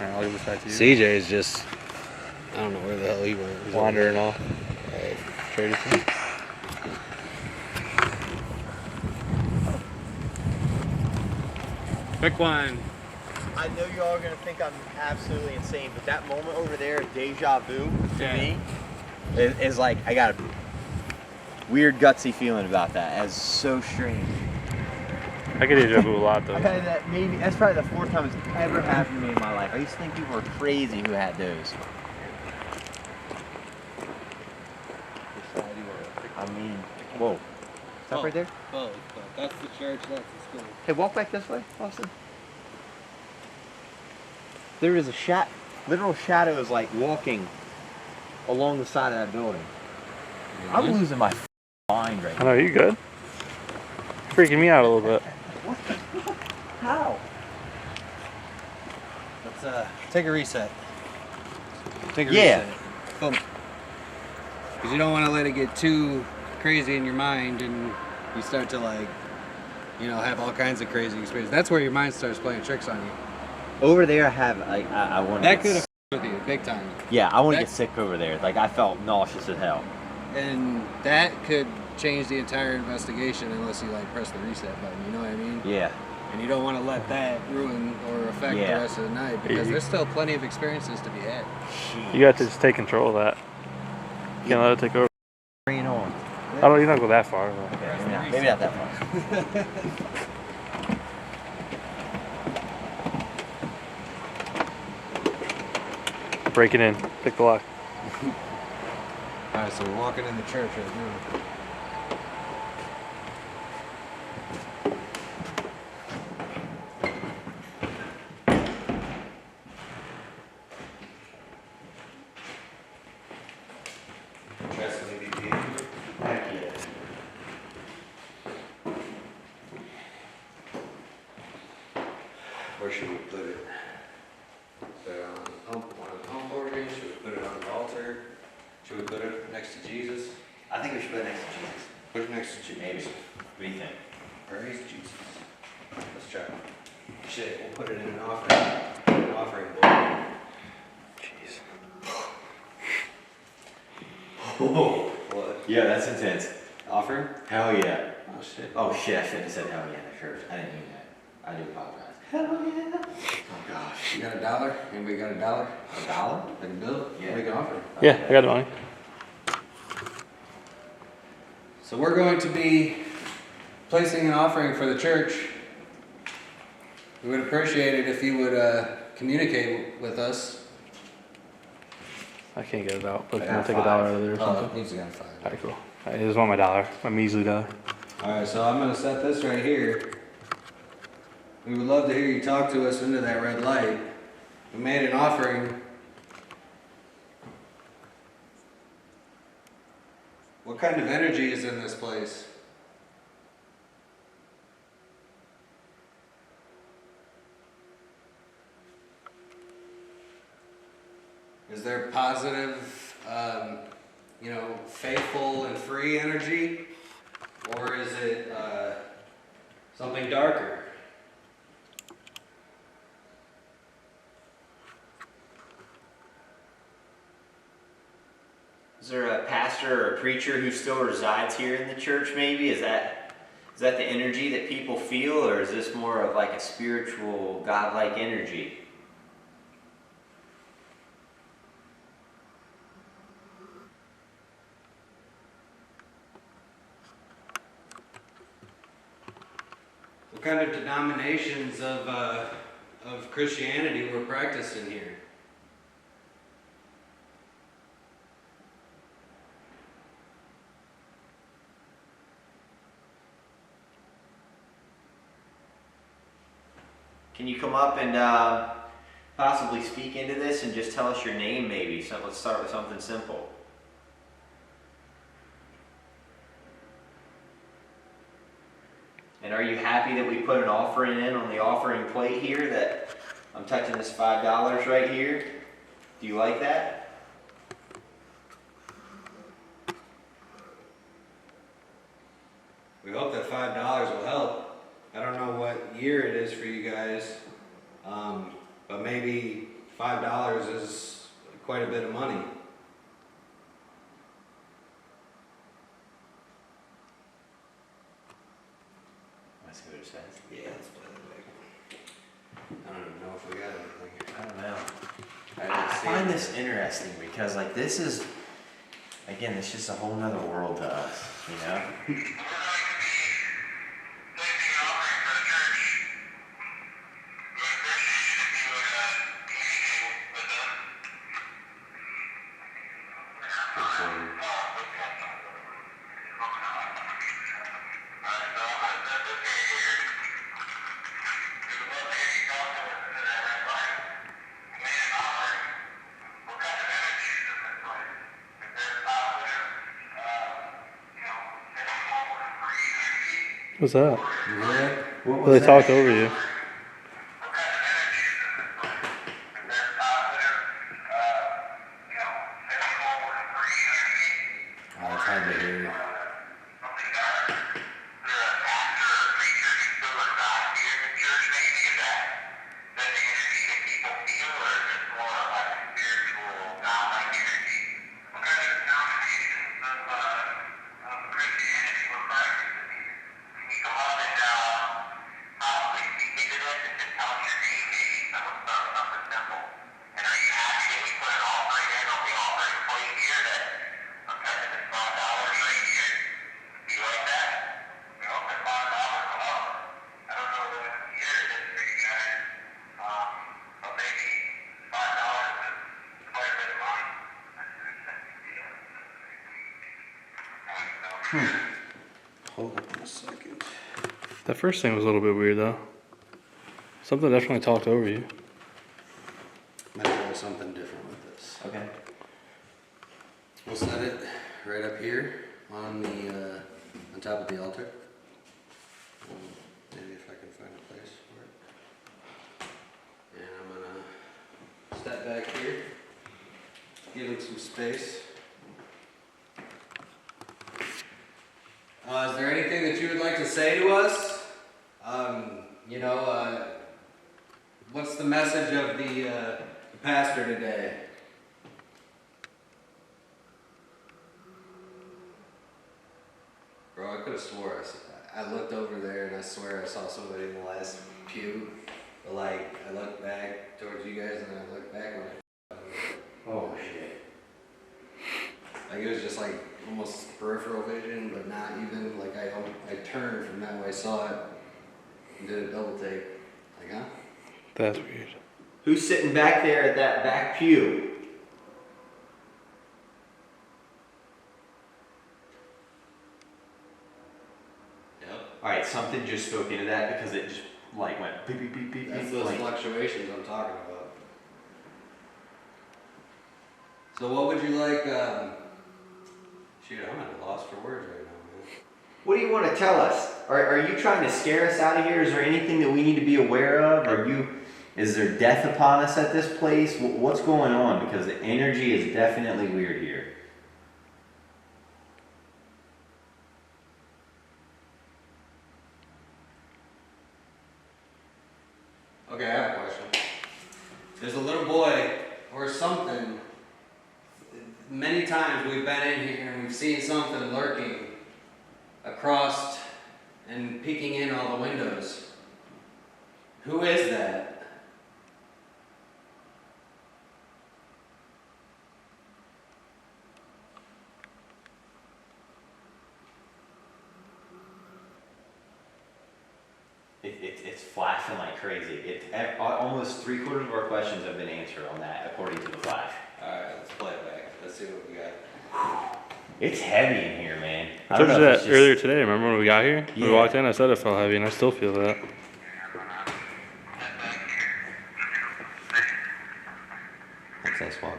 Alright, I'll give this back to you. CJ is just I don't know where the hell he went. He's Wandering off. Trader thing. Pick one. I know you all are gonna think I'm absolutely insane, but that moment over there, deja vu to me, is like I got a weird gutsy feeling about that. As so strange. I get deja vu a lot though. I've had that maybe that's probably the 4th time it's ever happened to me in my life. I used to think people were crazy who had those. I mean, whoa. Stop right there. Oh, that's the church. That's the school. Hey, walk back this way, Austin. There is a literal shadows like walking along the side of that building. I'm losing my mind right I now. know, you good? Freaking me out a little bit. How? Let's take a reset. Take a Yeah. reset. Boom. Because you don't want to let it get too crazy in your mind and you start to like, you know, have all kinds of crazy experiences. That's where your mind starts playing tricks on you. Over there, I have like I want That could have with you big time. Yeah, I want to that- get sick over there. Like I felt nauseous as hell. And that could change the entire investigation unless you like press the reset button, you know what I mean? Yeah. And you don't want to let that ruin or affect the rest of the night because there's still plenty of experiences to be had. You got to just take control of that. You can't let it take over. Bring it on. I don't. You don't go that far. Though. Okay, maybe not that far. Break it in. Pick the lock. Alright, so we're walking in the church right now. Where should we put it? Put it on the home organ? Should we put it on the altar? Should we put it next to Jesus? I think we should put it next to Jesus. Put it next to Jesus. Maybe. What do you think? Praise Jesus. Let's try. Shit, we'll put it in an offering bowl. Jeez. Whoa. What? Yeah, that's intense. Offering? Hell yeah. Oh shit. Oh shit, I shouldn't have said hell yeah in the church. I didn't mean that. I do apologize. Hell yeah. Oh gosh. You got $1? Anybody got $1? $1? Like a bill? Yeah. We can offer. Yeah, I got the money. So we're going to be placing an offering for the church. We would appreciate it if you would communicate with us. I can't get it out, but I can I got take $5. $1 out of there or Oh, something? he's got 5. Alright, cool. I just want my $1, my measly $1. Alright, so I'm going to set this right here. We would love to hear you talk to us into that red light. We made an offering. What kind of energy is in this place? Is there positive, faithful and free energy? Or is it something darker? Is there a pastor or a preacher who still resides here in the church maybe? Is that the energy that people feel, or is this more of like a spiritual, godlike energy? What kind of denominations of Christianity were practiced in here? Can you come up and possibly speak into this and just tell us your name maybe? So let's start with something simple. And are you happy that we put an offering in on the offering plate here, that I'm touching this $5 right here? Do you like that? We hope that $5 will help. I don't know what year it is for you guys, but maybe $5 is quite a bit of money. Let's see what it says. Yeah, let's play that back. I don't even know if we got anything. I don't know. I I didn't see find it. this interesting because, like, this is, again, it's just a whole nother world to us, you know? What's that? Yeah. What Well, they talked over you. Oh, it's hard to hear. Hold on a second. That first thing was a little bit weird though. Something definitely talked over you. Might try something different with this. Okay. We'll set it right up here on the on top of the altar. Maybe if I can find a place for it. And I'm gonna step back here, give him some space. Is there anything that you would like to say to us? What's the message of the pastor today? Bro, I could have swore I looked over there and I swear I saw somebody in the last pew. But like, I looked back towards you guys and I looked back when Oh, shit. like it was just like almost peripheral vision, but not even. Like I turned from that way, I saw it, and did a double take. Like, huh? That's weird. Who's sitting back there at that back pew? Yep. Alright, something just spoke into that because it just, like, went beep, beep, beep, beep, That's beep. those Like, fluctuations I'm talking about. So what would you like? Shoot, I'm at a loss for words right now, man. what do you want to tell us? Are you trying to scare us out of here? Is there anything that we need to be aware of? Is there death upon us at this place? What's going on? Because the energy is definitely weird here. Okay, I have a question. There's a little boy or something. Many times we've been in here and we've seen something lurking across and peeking in all the windows. Who is that? It's flashing like crazy. Almost 3/4 of our questions have been answered on that, according to the flash. Alright, let's play it back. Let's see what we got. It's heavy in here, man. I told you know if that it's just- earlier today. Remember when we got here? We Yeah. walked in, I said it felt heavy, and I still feel that. What's that swap?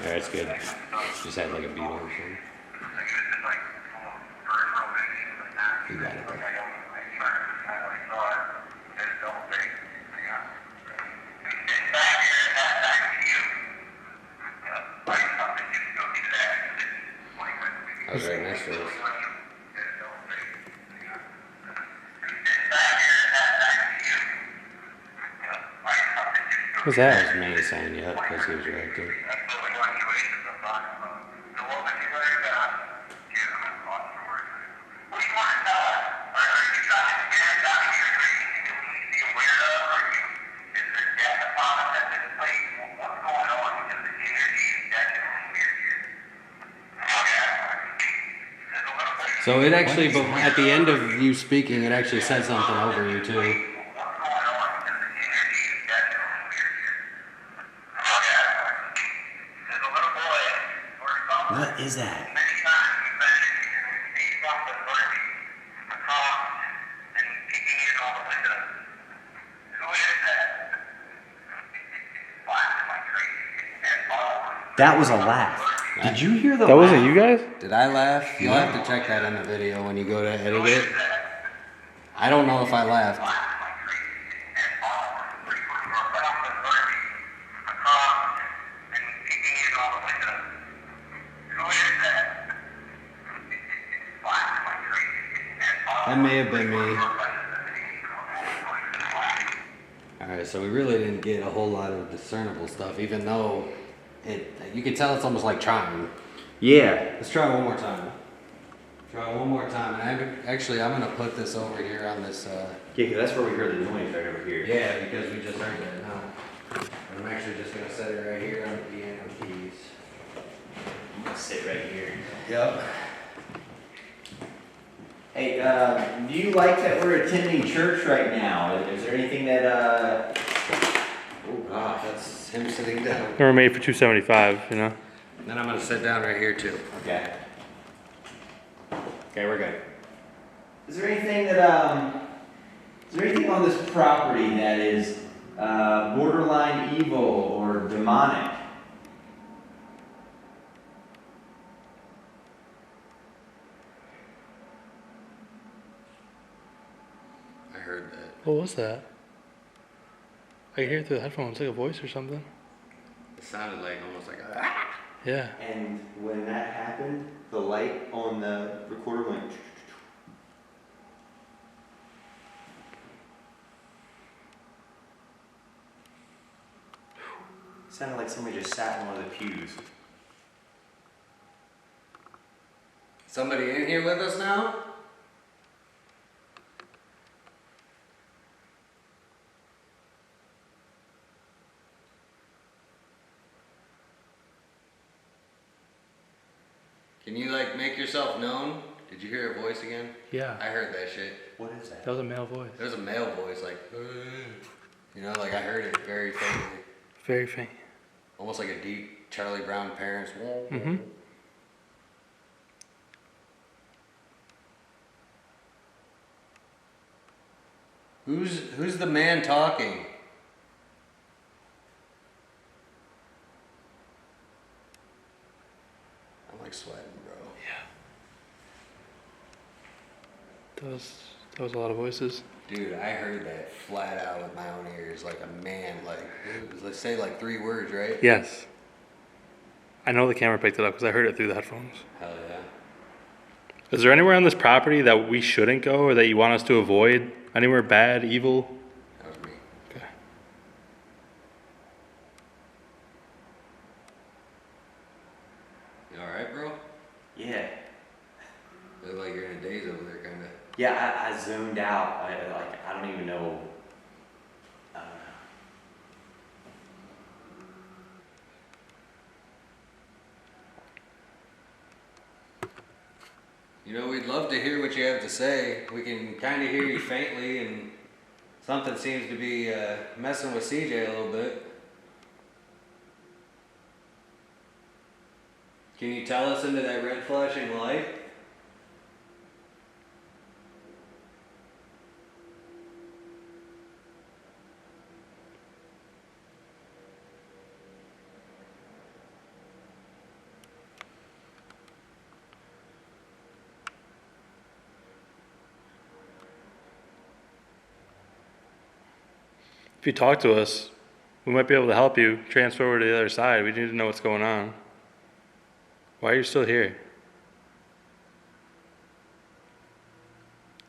Yeah, it's good. Just had like a beetle or something. You got it, bro. was right next to us. What's That that? was me saying yep because he was reacting. So it actually, at the end of you speaking, it actually said something over you too. What is that? That was a laugh. Did you hear the That laugh? wasn't you guys? Did I laugh? You'll have to check that in the video when you go to edit it. I don't know if I laughed. That may have been me. Alright, so we really didn't get a whole lot of discernible stuff, even though you could tell it's almost like trying. Yeah. Let's try one more time. Try one more time. And I'm gonna put this over here on this. Yeah, 'cause that's where we heard the noise right over here. Yeah, because we just heard that now. I'm actually just gonna set it right here on the piano keys. I'm gonna sit right here. Yep. Hey, do you like that we're attending church right now? Is there anything that, Oh gosh, that's him sitting down. They were made for 275, you know? And then I'm gonna sit down right here too. Okay. Okay, we're good. Is there anything that, is there anything on this property that is, borderline evil or demonic? I heard that. What was that? I could hear it through the headphones, like a voice or something. It sounded like almost like a. Yeah. And when that happened, the light on the recorder went. Sounded like somebody just sat in one of the pews. Somebody in here with us now? Can you like make yourself known? Did you hear a voice again? Yeah. I heard that shit. What is that? That was a male voice. There's a male voice like, you know, like I heard it very faintly. Very faint. Almost like a deep Charlie Brown parents. Mm-hmm. Who's the man talking? I'm like sweating, bro. That was a lot of voices. Dude, I heard that flat out with my own ears, like a man, like, let's say like 3 words, right? Yes. I know the camera picked it up because I heard it through the headphones. Hell yeah. Is there anywhere on this property that we shouldn't go or that you want us to avoid? Anywhere bad, evil? That was me. Okay. You alright, bro? Yeah. Look like you're in a daze over there, kinda. Yeah, I zoned out. I don't even know. You know, we'd love to hear what you have to say. We can kind of hear you faintly, and something seems to be messing with CJ a little bit. Can you tell us into that red flashing light? If you talk to us, we might be able to help you transfer over to the other side. We need to know what's going on. Why are you still here?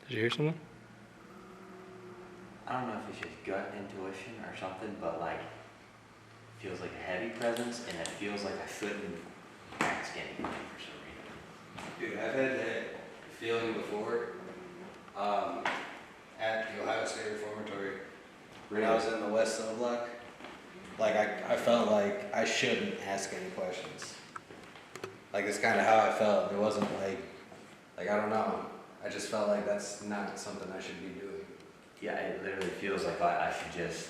Did you hear something? I don't know if it's just gut intuition or something, but like, feels like a heavy presence, and it feels like I shouldn't ask anything for some reason. Dude, I've had that feeling before at the Ohio State Reformatory when I was in the West Cell block. Like, I felt like I shouldn't ask any questions. Like, it's kind of how I felt. It wasn't like, I don't know. I just felt like that's not something I should be doing. Yeah, it literally feels like I should just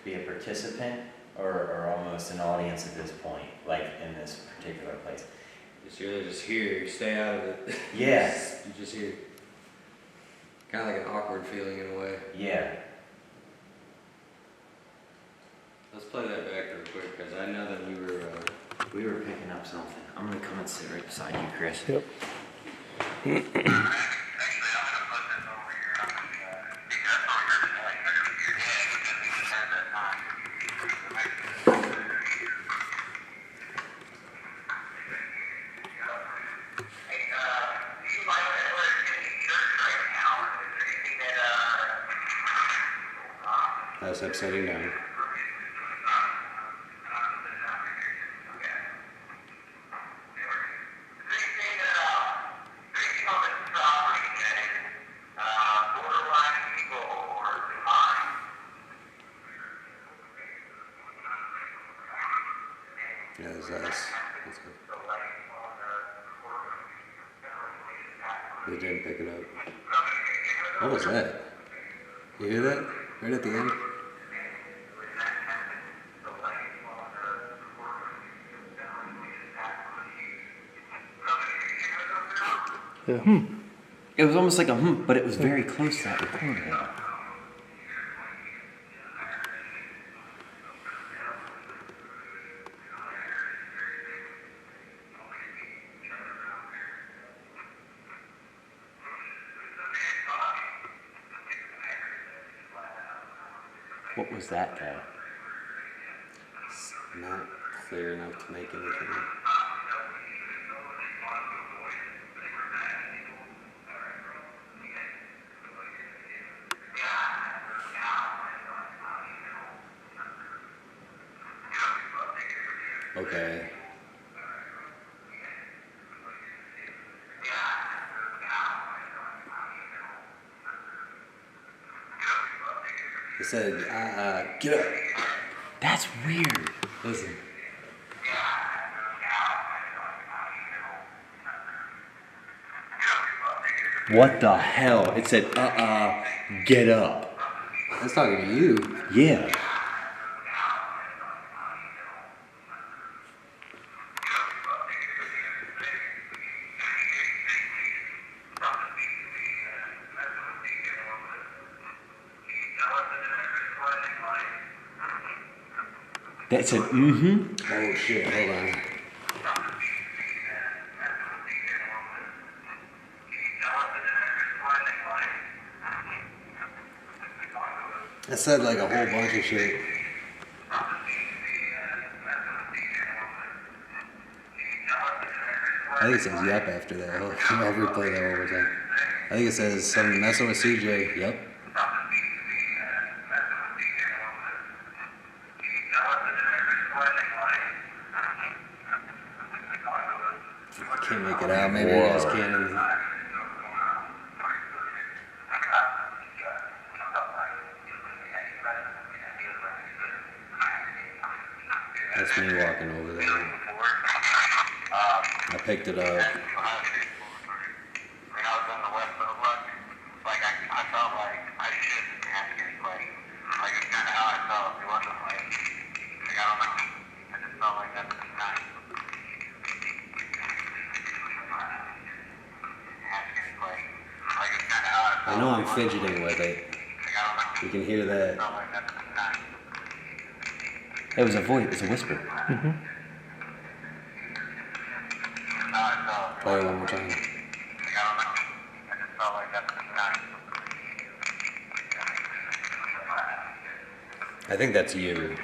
be a participant or almost an audience at this point, like in this particular place. You're really just here, stay out of it. Yeah. You're just here. Kind of like an awkward feeling in a way. Yeah. Let's play that back real quick, because I know that We were picking up something. I'm gonna come and sit right beside you, Chris. Yep. That's upsetting down. Yeah, that's us. That's good. They didn't pick it up. What was that? You hear that? Right at the end? Yeah. It was almost like a but it was very close to that recorder. What was that guy? It's not clear enough to make anything. Okay. It said, get up. That's weird. Listen. What the hell? It said, get up. That's talking to you. Yeah. That said, Oh shit, hold on. It said like a whole bunch of shit. I think it says yep after that. I'll replay that one more time. I think it says something messing with CJ. Yep. I can't make it out. Maybe you guys can. That's me walking over there. I picked it up. I know I'm fidgeting with it. You can hear that. It was a voice. It was a whisper. Play it one more time. I think that's you.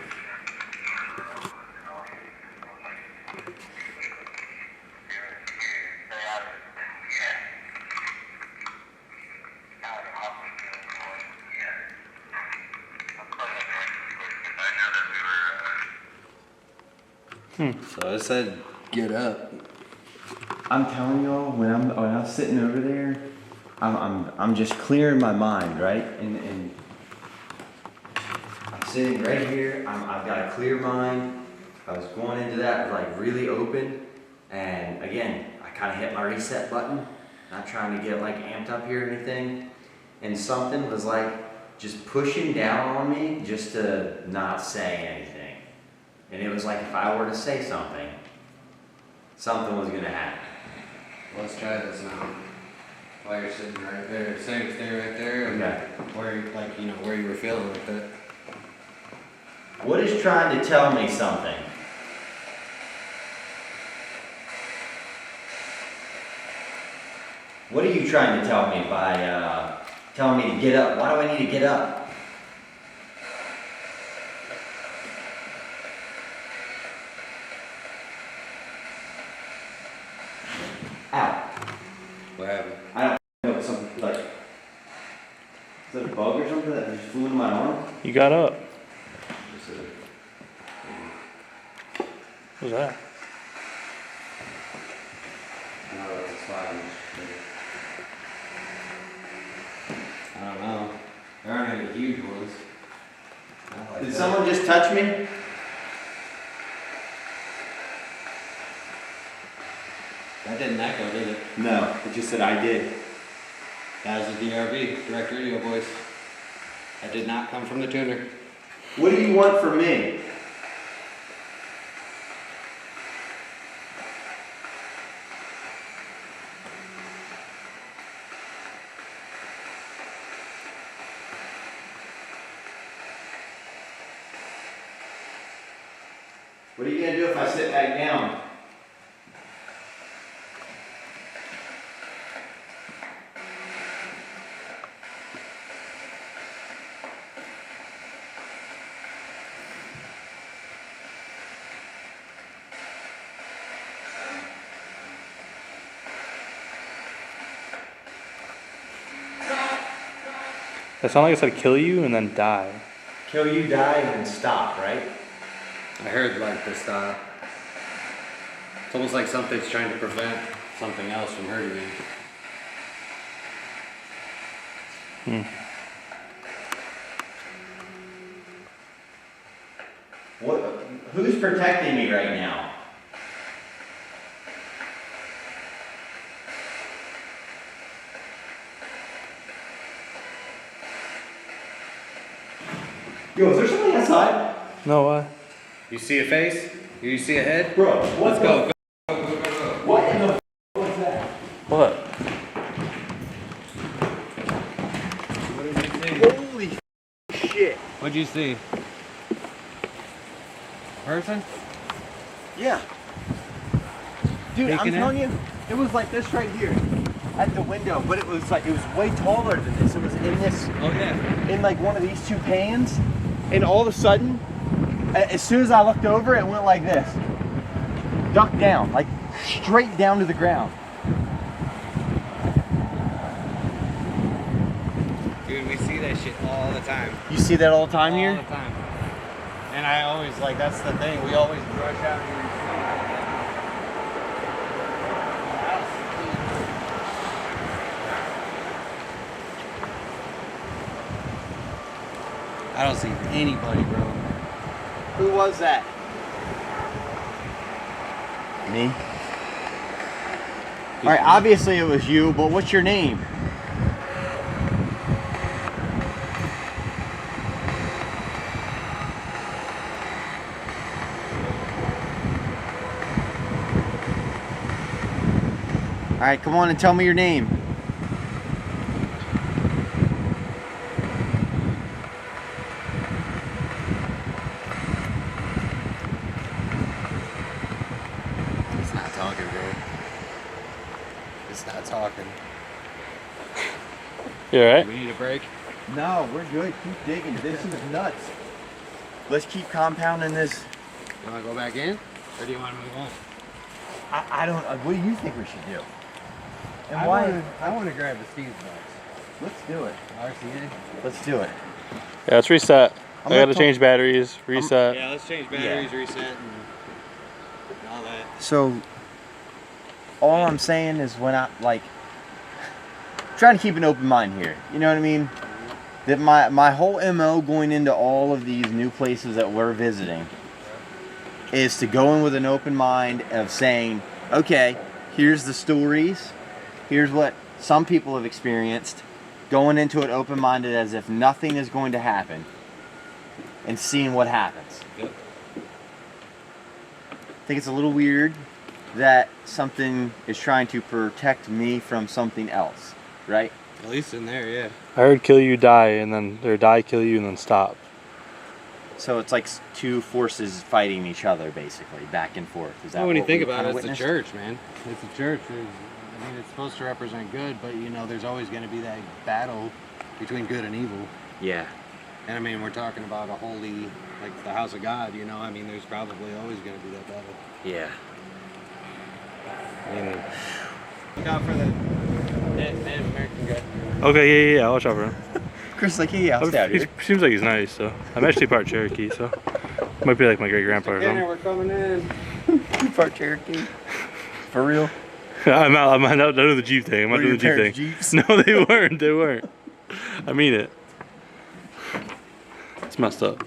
So it said, get up. I'm telling y'all, when I'm sitting over there, I'm just clearing my mind, right? And I'm sitting right here. I've got a clear mind. I was going into that like really open, and again, I kind of hit my reset button. Not trying to get like amped up here or anything, and something was like just pushing down on me just to not say anything. And it was like if I were to say something, something was gonna happen. Let's try this now. While you're sitting right there, stay right there, and Okay. where you, like, you know, where you were feeling with it. What is trying to tell me something? What are you trying to tell me by telling me to get up? Why do I need to get up? Ow. What happened? I don't know. Something like. Is that a bug or something that just flew into my arm? You got up. What was that? No, it's fine. I don't know. There aren't any huge ones. Not like Did that. someone just touch me? That didn't echo, did it? No, it just said I did. That was a DRV, direct radio voice. That did not come from the tuner. What do you want from me? What are you gonna do if I sit back down? That sounded like it said kill you and then die. Kill you, die, and then stop, right? I heard like the stop. It's almost like something's trying to prevent something else from hurting you. What? Who's protecting me right now? Yo, is there somebody outside? No, what? You see a face? You see a head? Bro, Let's go. What in the f was that? What? Holy shit. What'd you see? Person? Yeah. Dude, I'm Taking it? telling you, it was like this right here at the window, but it was like, it was way taller than this. It was in this, Oh yeah. in like one of these two pans, and all of a sudden, as soon as I looked over, it went like this. Ducked down, like straight down to the ground. Dude, we see that shit all the time. You see that all the time All here? the time. And I always, like, that's the thing. We always rush out here. I don't see anybody, bro. Who was that? Me? All right, obviously it was you, but what's your name? All right, come on and tell me your name. It's not talking, bro. It's not talking. You alright? We need a break. No, we're good. Keep digging. This is nuts. Let's keep compounding this. You want to go back in? Or do you want to move on? I don't. What do you think we should do? And I why? want to grab the Steve's box. Let's do it. RCA? Let's do it. Yeah, let's reset. I'm I gonna gotta change batteries, reset. Yeah, let's change batteries, reset. And So, all I'm saying is when I, like, trying to keep an open mind here. You know what I mean? That my whole MO going into all of these new places that we're visiting is to go in with an open mind of saying, okay, here's the stories, here's what some people have experienced, going into it open-minded as if nothing is going to happen, and seeing what happens. Yep. I think it's a little weird that something is trying to protect me from something else, right? At least in there, yeah. I heard kill you, die, and then, or die, kill you, and then stop. So it's like two forces fighting each other, basically, back and forth. Is that Well, when you what think we about kinda it, it's the witnessed? church, man. It's the church. I mean, it's supposed to represent good, but you know, there's always going to be that battle between good and evil. Yeah. And I mean, we're talking about a holy, like the house of God, you know? I mean, there's probably always going to be that battle. Yeah. I mean, look out for the Native American guy. Okay, yeah, watch out for him. Chris, like, yeah, I'll stay out He here. seems like he's nice, so. I'm actually part Cherokee, so. Might be like my great grandpa or Tanner, something. we're coming in. Part Cherokee. For real? I'm not doing the Jeep thing. I'm not Were doing the your Jeep thing. parents Jeeps? No, they weren't. I mean it. It's messed up.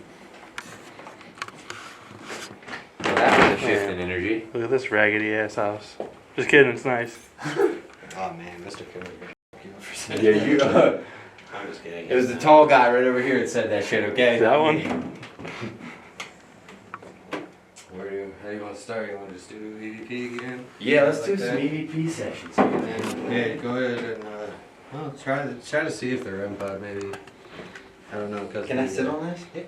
Well, that was a shift in energy. Look at this raggedy ass house. Just kidding, it's nice. Oh man, Mr. Killer. Yeah, you. I'm just kidding. It was the tall guy right over here that said that shit. Okay. That Not one? me. How do you want to start? You want to just do EVP again? Yeah, let's Like do that? some EVP sessions. Yeah, go ahead and well, try to see if they're REM pod maybe. I don't know because Can I sit on this? Yeah.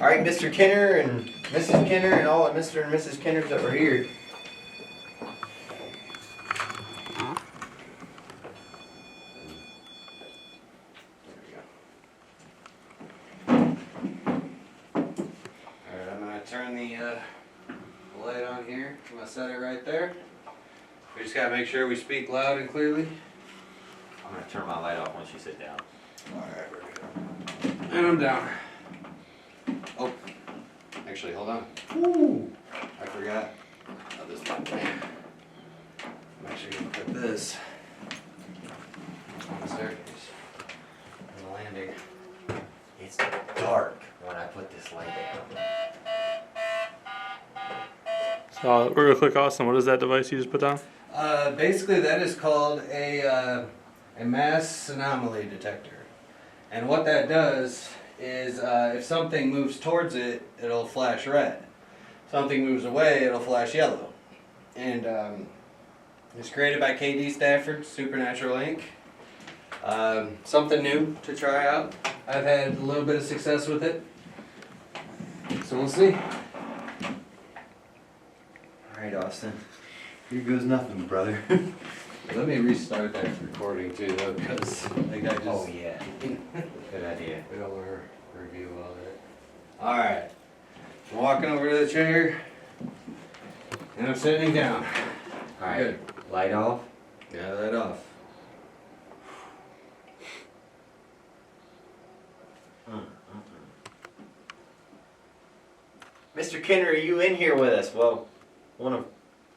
All right, Mr. Kenner and Mrs. Kenner and all the Mr. and Mrs. Kenners that were here. Alright, I'm gonna turn the light on here. I'm gonna set it right there. We just gotta make sure we speak loud and clearly. I'm gonna turn my light off once you sit down. Alright, we're good. And I'm down. Oh, actually, hold on. Ooh. I forgot. Oh, this light. I'm actually gonna put this on the staircase and the landing. It's dark when I put this light down. So we're gonna click Austin. What is that device you just put down? Basically, that is called a mass anomaly detector. And what that does is if something moves towards it, it'll flash red. Something moves away, it'll flash yellow. And it's created by KD Stafford, Supernatural Inc. Something new to try out. I've had a little bit of success with it. So we'll see. All right, Austin. Here goes nothing, brother. Let me restart that recording too, though, because like I just. Oh yeah. Good idea. We don't want to review all that. Alright. I'm walking over to the chair. And I'm sitting down. All right. Good. Light off. Got that off. Mr. Kenner, are you in here with us? Well, one of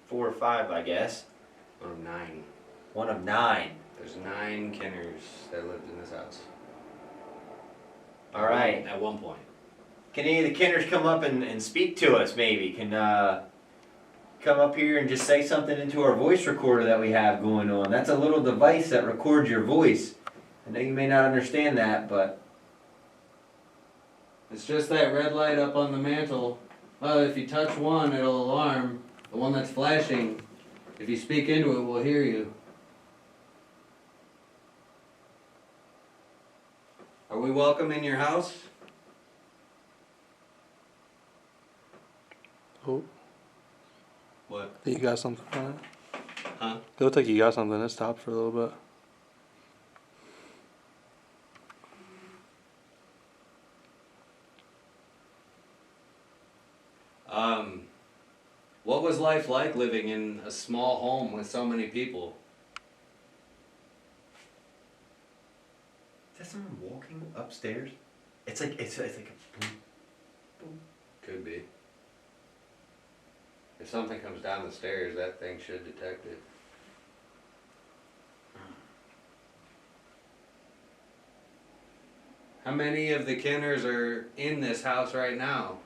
4 or 5, I guess. One of 9. One of 9. There's 9 Kenners that lived in this house. All right. At one point. Can any of the Kenners come up and speak to us, maybe? Can come up here and just say something into our voice recorder that we have going on. That's a little device that records your voice. I know you may not understand that, but... It's just that red light up on the mantle. Well, if you touch one, it'll alarm. The one that's flashing, if you speak into it, we'll hear you. Are we welcome in your house? Oh, What? you got something on it? Huh? It looked like you got something. It stopped for a little bit. What was life like living in a small home with so many people? Is that someone walking upstairs? It's like a boom, boom. Could be. If something comes down the stairs, that thing should detect it. How many of the Kenners are in this house right now?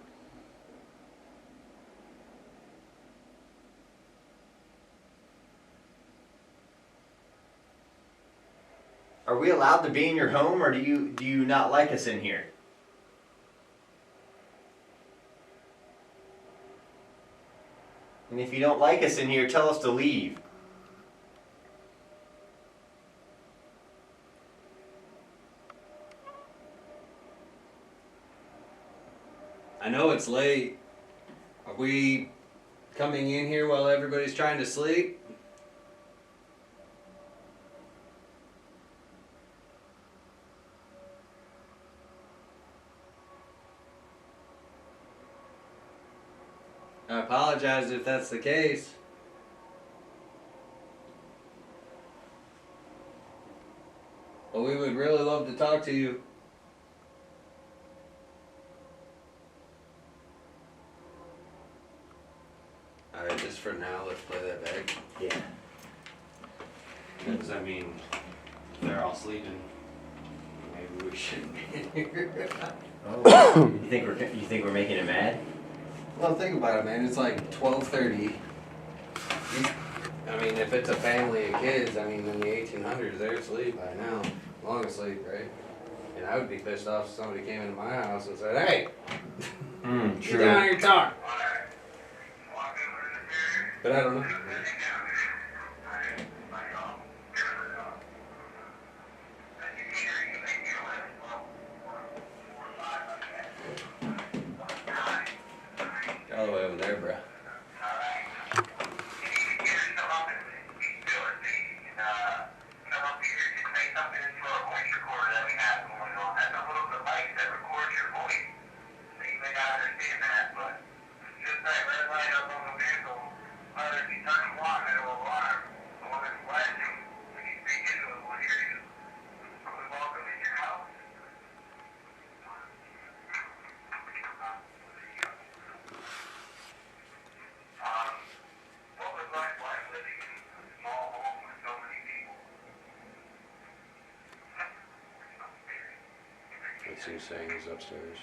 Are we allowed to be in your home, or do you not like us in here? And if you don't like us in here, tell us to leave. I know it's late. Are we coming in here while everybody's trying to sleep? I apologize if that's the case. But we would really love to talk to you. Alright, just for now, let's play that back. Yeah. Because, I mean, if they're all sleeping, maybe we shouldn't be in here. Oh. You think we're making it mad? Well, think about it, man. It's like 12:30. I mean, if it's a family of kids, I mean, in the 1800s, they're asleep by now. Long asleep, right? And I would be pissed off if somebody came into my house and said, "Hey, get down here, talk." But I don't know. All the way over there, bro. What's he saying? He's upstairs.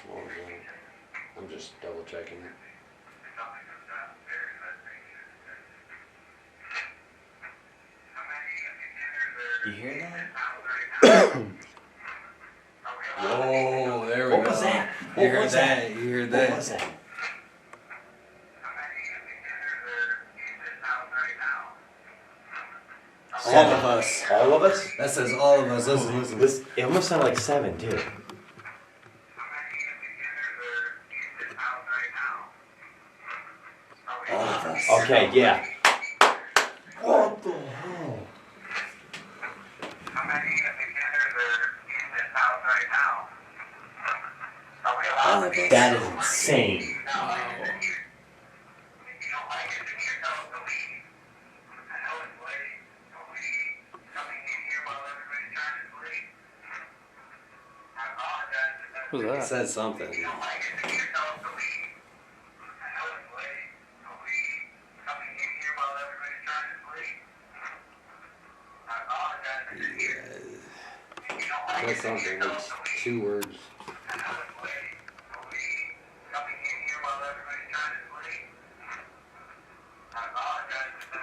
What was that? I'm just double checking it. You hear that? Whoa, there we go. What was that? You heard that? You heard that? What was that? All of us. All of us? That says all of us. Listen. This, it almost sounded like 7 too. All of us. Okay, yeah. What the hell? All of us. That is insane. What was It that? said something. That's something. It's 2 words.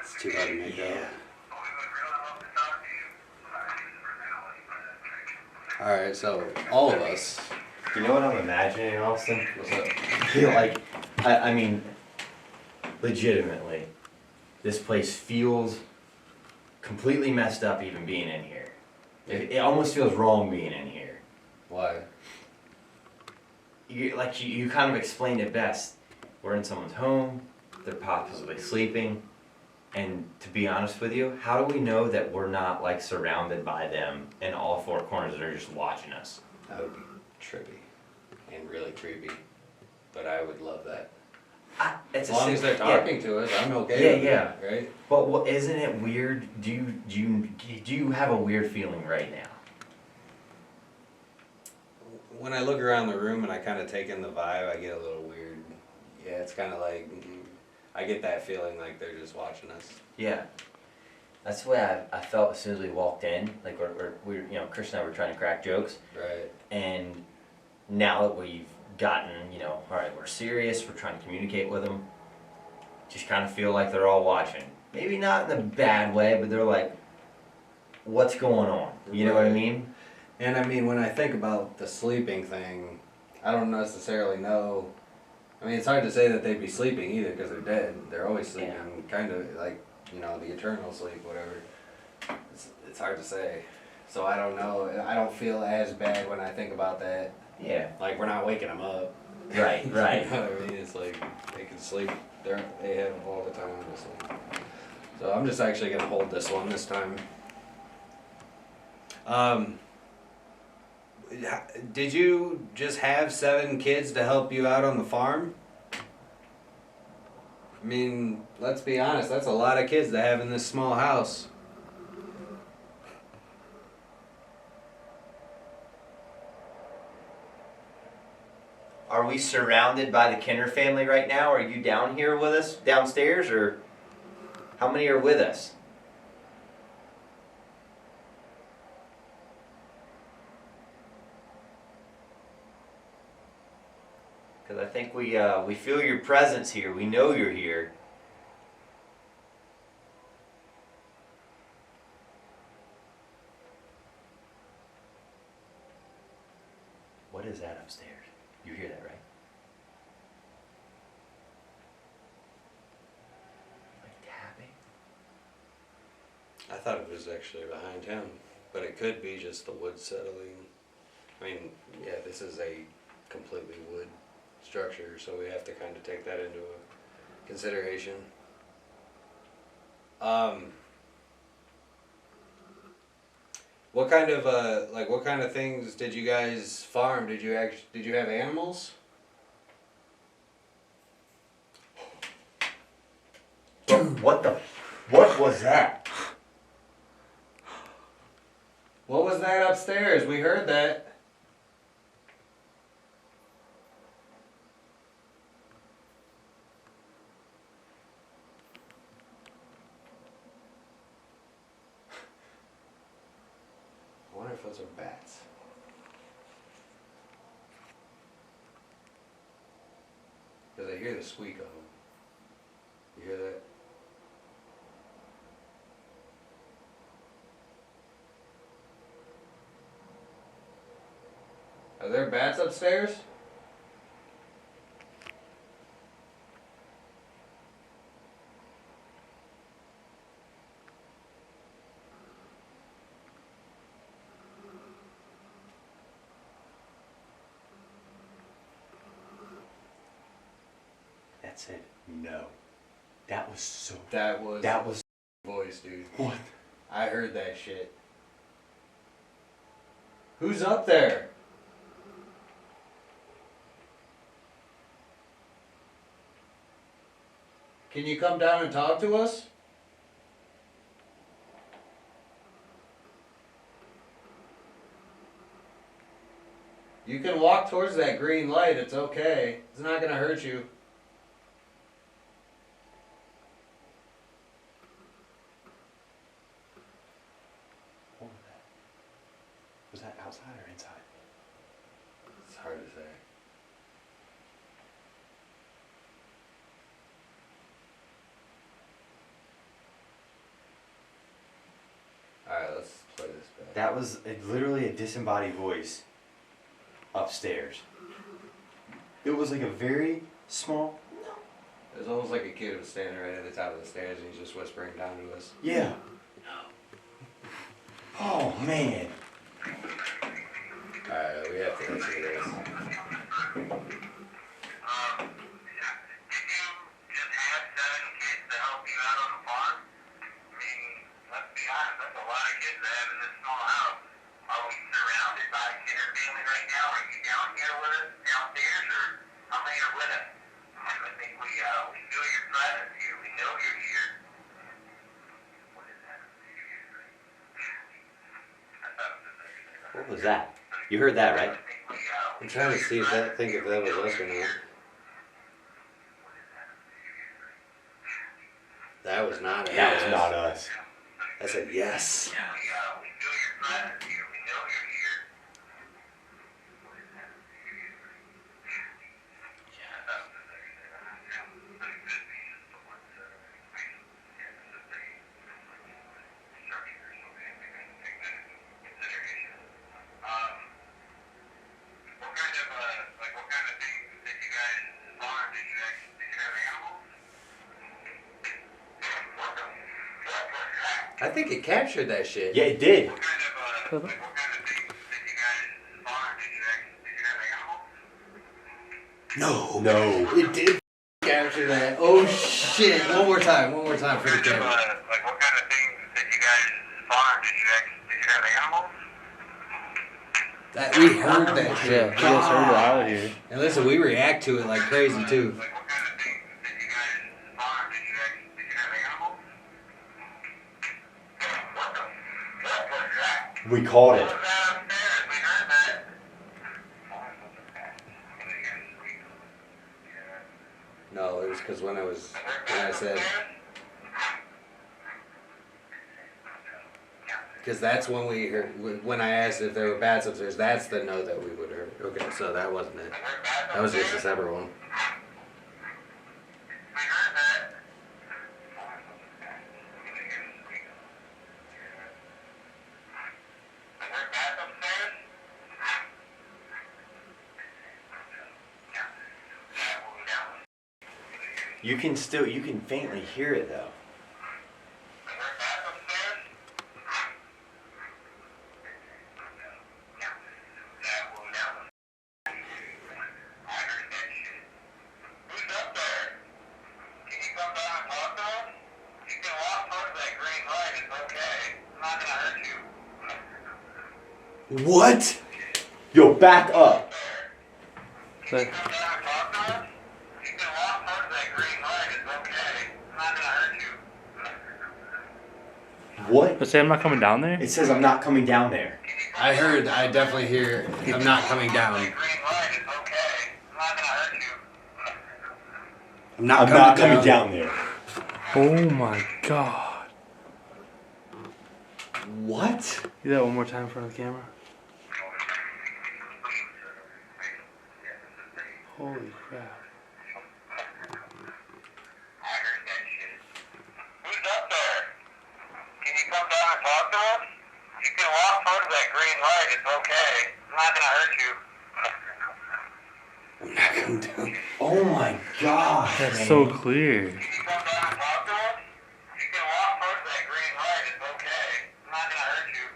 It's too hard to make out. Alright, so all of us. You know what I'm imagining, Austin? What's up? I feel like, I mean, legitimately, this place feels completely messed up even being in here. It almost feels wrong being in here. Why? You kind of explained it best. We're in someone's home, they're possibly sleeping, and to be honest with you, how do we know that we're not like surrounded by them in all 4 corners that are just watching us? That would be trippy and really creepy, but I would love that. It's As long as they're yeah. talking to us, I'm okay with Yeah. it, right? But isn't it weird? Do you have a weird feeling right now? When I look around the room and I kind of take in the vibe, I get a little weird. Yeah, it's kind of like, I get that feeling like they're just watching us. Yeah. That's the way I felt as soon as we walked in. Like we Chris and I were trying to crack jokes. Right. And now that we've gotten, all right, we're serious, we're trying to communicate with them, just kind of feel like they're all watching. Maybe not in a bad way, but they're like, what's going on? You know what I mean? And I mean, when I think about the sleeping thing, I don't necessarily know. I mean, it's hard to say that they'd be sleeping either because they're dead. They're always sleeping, kind of like, the eternal sleep, whatever. It's hard to say. So I don't know. I don't feel as bad when I think about that. Yeah. Like, we're not waking them up. Right. You know what I mean? It's like they can sleep. They have all the time to sleep. So I'm just actually gonna hold this one this time. Did you just have 7 kids to help you out on the farm? I mean, let's be honest, that's a lot of kids to have in this small house. Are we surrounded by the Kenner family right now? Are you down here with us, downstairs, or how many are with us? Because I think we feel your presence here. We know you're here. What is that upstairs? You hear that, right? Like tapping? I thought it was actually behind him, but it could be just the wood settling. I mean, yeah, this is a completely wood structure, so we have to kind of take that into consideration. What kind of things did you guys farm? Did you have animals? Dude, what was that? What was that upstairs? We heard that. I wonder if those are bats. Because I hear the squeak of them. You hear that? Are there bats upstairs? That said no. That was That was voice, dude. What? I heard that shit. Who's up there? Can you come down and talk to us? You can walk towards that green light, it's okay. It's not gonna hurt you. What was that? Was that outside or inside? It's hard to say. Alright, let's play this back. That was literally a disembodied voice upstairs. It was like a very small. It was almost like a kid was standing right at the top of the stairs and he's just whispering down to us. Yeah. Oh man. Alright, we have to answer this. What was that? You heard that, right? I'm trying to see if that was us or not. That was not us. That was not us. I said yes. I think it captured that shit. Yeah, it did. No. No. It did capture that. Oh shit. One more time for the camera. What kind of things did you guys farm? Did you have animals? That, we heard that shit. Yeah, you guys heard it out here. And listen, we react to it like crazy too. What kind of things did you guys farm? Did you have animals? We caught it. What was that upstairs? We heard that. No, it was because when I said, because that's when we heard, when I asked if there were bats upstairs, that's the no that we would heard. Okay, so that wasn't it. That was just a separate one. We heard that. Is there bats upstairs? You can faintly hear it though. Is there bats upstairs? I heard that shit. Who's up there? Can you come down and talk to us? You can walk towards that green light. It's okay. I'm not gonna hurt you. What? Yo, back up. Can you come down and talk to us? You can walk towards that green light. It's okay. I'm not gonna hurt you. What? But say I'm not coming down there? It says I'm not coming down there. I definitely hear, I'm not coming down. Green light. It's okay. I'm not gonna hurt you. I'm not I'm coming not down. coming down there. Oh my god. What? Do that one more time in front of the camera. Holy crap. I heard that shit. Who's up there? Can you come down and talk to us? You can walk towards that green light. It's okay. I'm not gonna hurt you. I'm not coming down. Oh my god. That's so clear. Can you come down and talk to us? You can walk towards that green light. It's okay. I'm not gonna hurt you.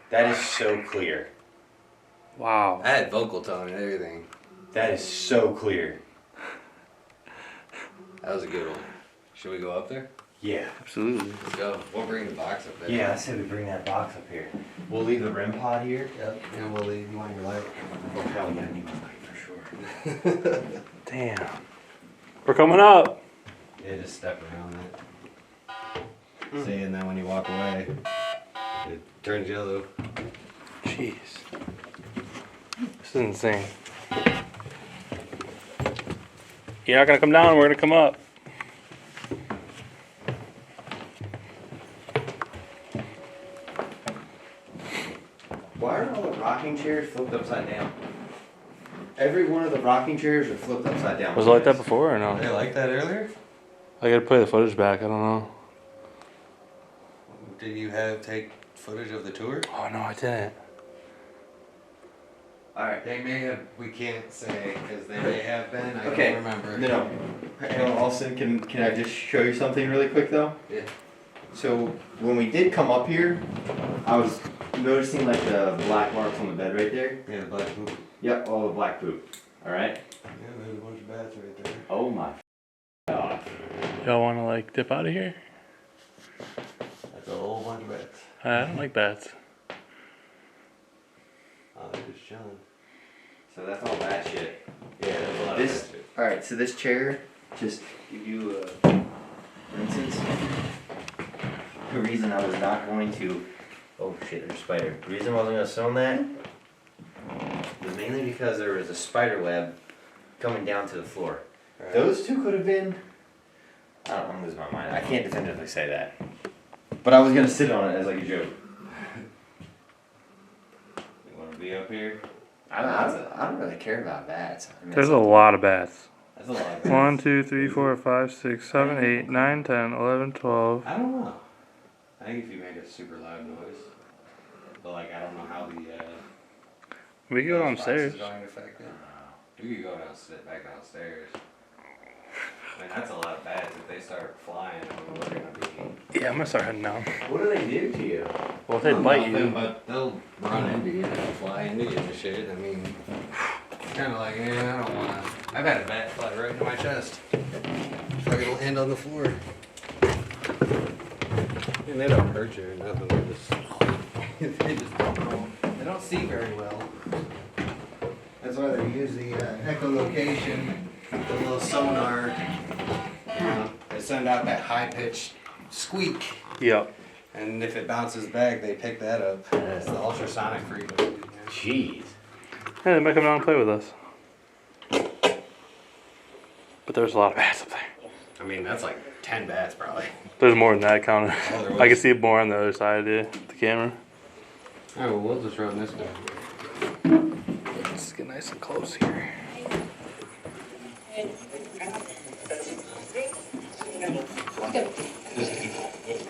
That is so clear. Wow. I had vocal tone and everything. That is so clear. That was a good one. Should we go up there? Yeah. Absolutely. Let's go. We'll bring the box up there. Yeah, I said we bring that box up here. We'll leave the REM pod here. Yep. And we'll leave. You want your light? Oh hell yeah, I need my light for sure. Damn. We're coming up. Yeah, just step around it. See, and then when you walk away, it turns yellow. Jeez. This is insane. You're not gonna come down, we're gonna come up. Why are all the rocking chairs flipped upside down? Every one of the rocking chairs are flipped upside down. Was it like that before or no? They like that earlier? I gotta play the footage back, I don't know. Did you take footage of the tour? Oh no, I didn't. Alright. They may have. We can't say because they may have been. I Okay. don't remember. No. Hey, Austin, can I just show you something really quick though? Yeah. So when we did come up here, I was noticing like the black marks on the bed right there. Yeah, the black poop. Yep, all the black poop. Alright? Yeah, there's a bunch of bats right there. Oh my god. Y'all wanna like dip out of here? That's a whole bunch of bats. I don't like bats. Oh, they're just chilling. So that's all that shit. Yeah, there's a lot This, of bats. alright, so this chair, just give you for instance, The reason I was not going to, oh shit, there's a spider. The reason I wasn't going to film that was mainly because there was a spider web coming down to the floor. Right. Those two could have been, I'm losing my mind. I can't definitively say that. But I was going to sit on it as like a joke. You want to be up here? I don't really care about bats. I mean, There's a lot of bats. That's a lot. 1, 2, 3, 4, 5, 6, 7, 8, 9, 10, 11, 12. I don't know. I think if you make a super loud noise, but like I don't know how the We can go box downstairs. is going to affect it. We could go back downstairs. I mean that's a lot of bats. If they start flying, I mean, we're gonna be. Yeah, I'm gonna start heading down. what do they do to you? Well, if they bite Nothing, you. but they'll run into you and fly into you and shit. I mean, it's kind of like, I don't want to. I've had a bat fly right into my chest. Fucking land on the floor. And they don't hurt you or nothing. They just they don't see very well. That's why they use the echolocation, the little sonar. They send out that high pitched squeak. Yep. And if it bounces back, they pick that up. It's the ultrasonic frequency. Jeez. Yeah, they might come down and play with us. But there's a lot of bats up there. I mean, that's like 10 bats probably. There's more than that counter. Oh, there I can was. see it more on the other side of the camera. Alright, well, we'll just run this guy. Let's get nice and close here.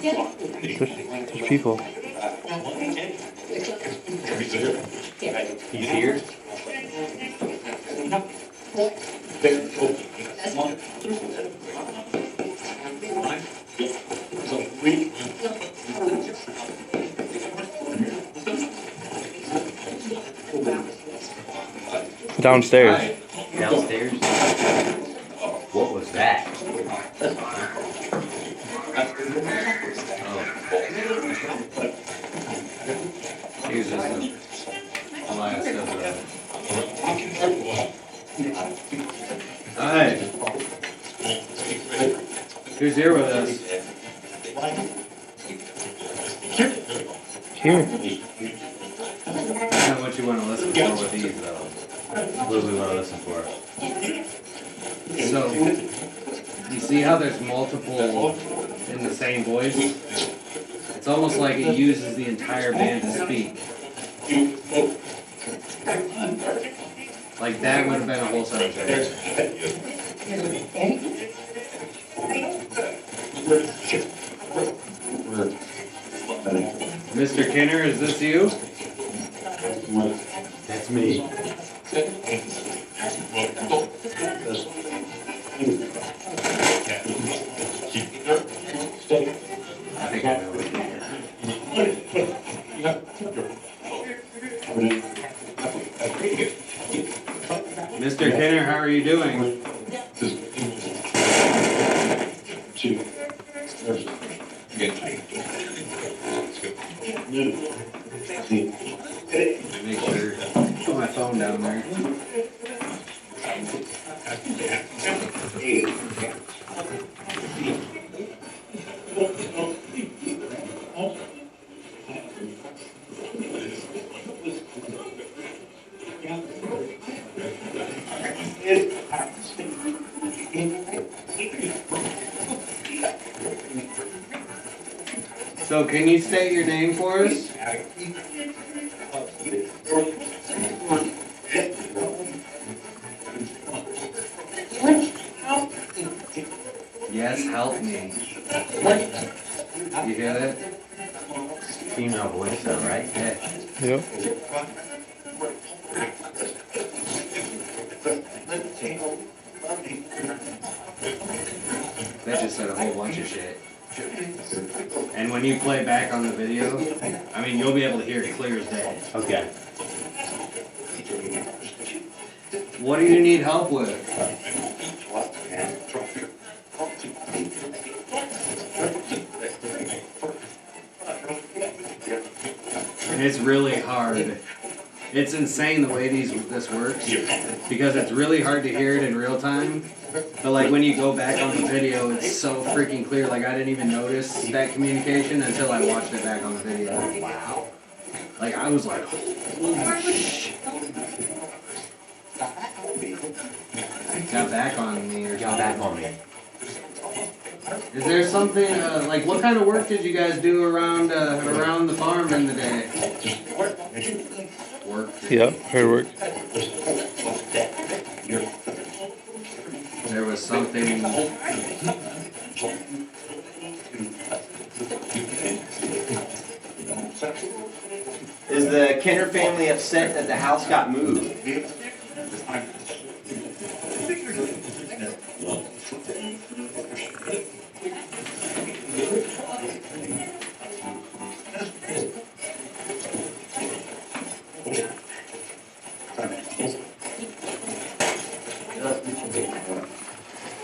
There's people. He's here? Downstairs. Downstairs? What was that? Here's just the last of Alright. Who's here with us? Here. I know what you want to listen for with these, though. What do we want to listen for? So, you see how there's multiple in the same voice? It's almost like it uses the entire band to speak. Like that would have been a whole sentence right there. Mr. Kinner, is this you? That's me. I think I know what Mr. Kinner, how are you doing? Make sure. Put my phone down there. So can you state your name for us? Yes, help me. You hear that? Female voice though, right? Yeah. Yep. That just said a whole bunch of shit. And when you play back on the video, I mean, you'll be able to hear it clear as day. Okay. What do you need help with? And it's really hard It's insane the way this works because it's really hard to hear it in real time. But like when you go back on the video, it's so freaking clear. Like I didn't even notice that communication until I watched it back on the video. Wow. Like I was like, holy shit. Got back on me or something. Got back on me. Is there something like what kind of work did you guys do around the farm in the day? Work. Yeah, hard work. There was something. Is the Kenner family upset that the house got moved?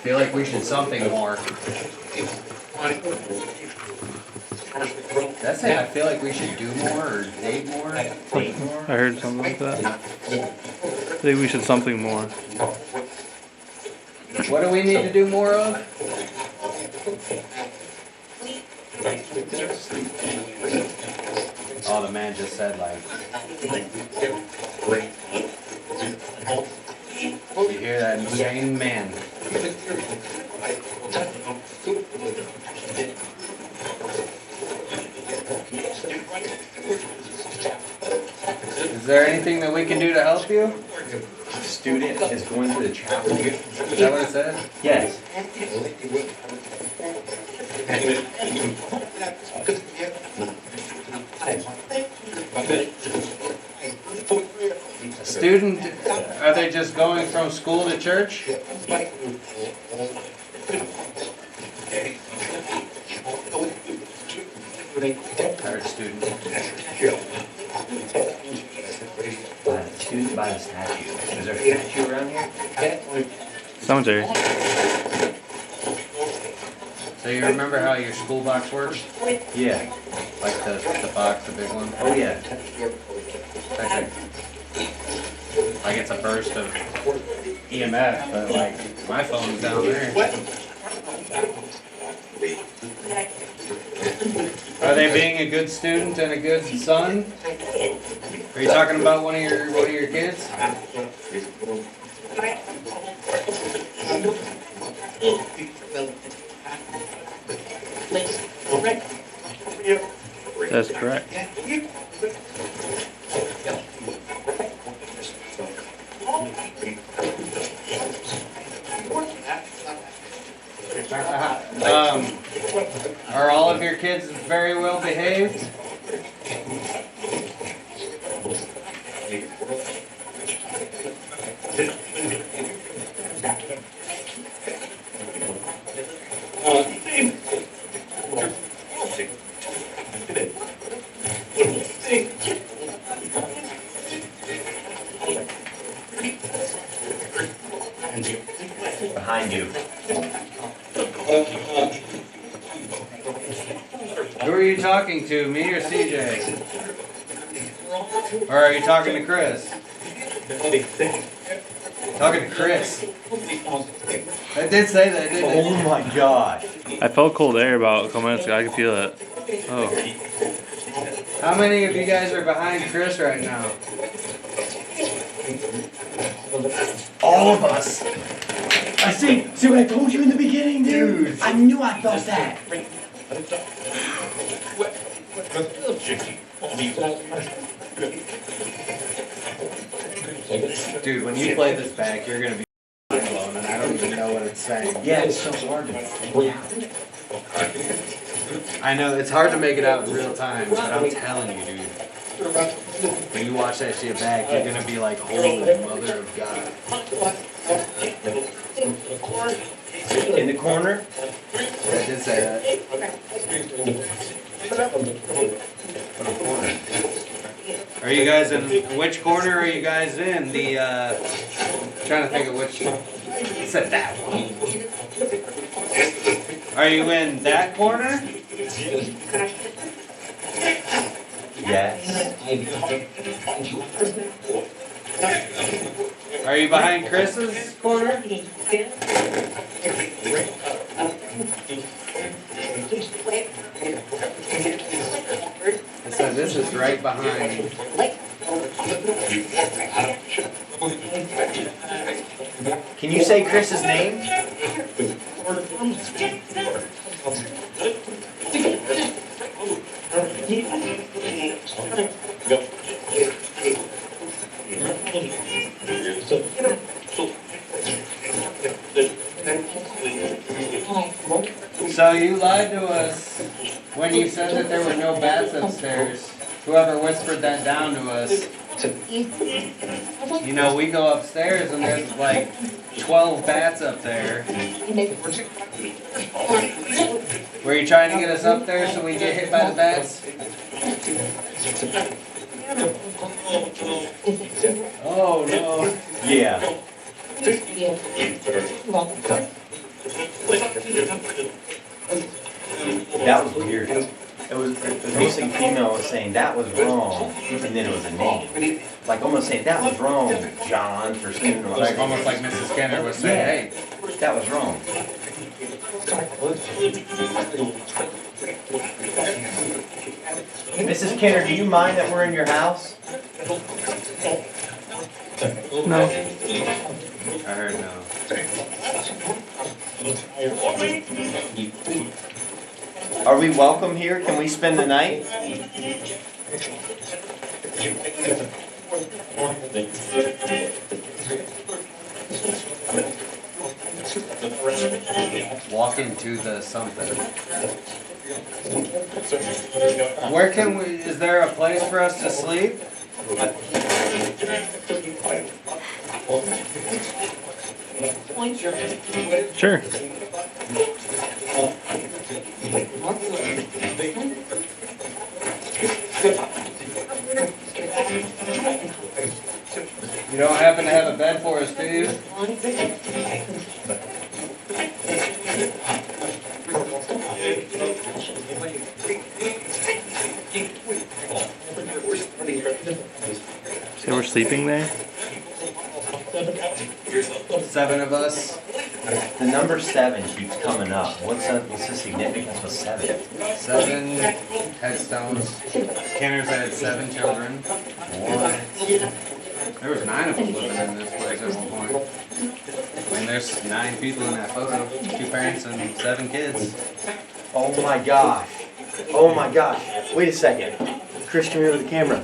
I feel like we should something more. That's it. I feel like we should do more or date more. I heard something like that. I think we should something more. What do we need to do more of? Oh, the man just said like. You hear that insane man? Is there anything that we can do to help you? Student is going to the chapel. Is that what it said? Yes. A student, are they just going from school to church? Or student. Student by the statue. Is there a statue around here? Cemetery. So you remember how your school box works? Yeah. Like the box, the big one? Oh yeah. Like it's a burst of EMF, but like my phone's down there. Are they being a good student and a good son? Are you talking about one of your kids? That's correct. Are all of your kids very well behaved? Behind you. Who are you talking to, me or CJ? Or are you talking to Chris? Talking to Chris. I did say that, didn't I? Oh my gosh. I felt cold air about a couple minutes ago. I could feel it. Oh. How many of you guys are behind Chris right now? All of us. I see what I told you in the beginning, dude. I knew I felt that. Dude, when you play this back, you're gonna be mind blown, and I don't even know what it's saying. Yeah, it's so hard to I know it's hard to make it out in real time, but I'm telling you, dude. When you watch that shit back, you're gonna be like, "Holy mother of God!" In the corner? I did say that. Are you guys in which corner are you guys in? The trying to think of which. He said that one. Are you in that corner? Yes. Are you behind Chris's corner? I said this is right behind. Can you say Chris's name? So you lied to us when you said that there were no bats upstairs. Whoever whispered that down to us. You know, we go upstairs and there's like 12 bats up there. Were you trying to get us up there so we get hit by the bats? Oh no. Yeah. That was weird. It was mostly female was saying that was wrong, and then it was a name. Like almost saying that was wrong, John, for saying Like almost like Mrs. Kenner was saying, hey, that was wrong. Mrs. Kenner, do you mind that we're in your house? No. I heard no. Are we welcome here? Can we spend the night? Walk into the something. Where can we, is there a place for us to sleep? Sure. You don't happen to have a bed for us, do you? So we're sleeping there? 7 of us. The number 7 keeps coming up. What's the significance of 7? 7 headstones. Kenner's had 7 children. What? There was 9 of them living in this place at one point. I mean, there's 9 people in that photo. 2 parents and 7 kids. Oh my gosh. Oh my gosh. Wait a second. Chris, come here with the camera.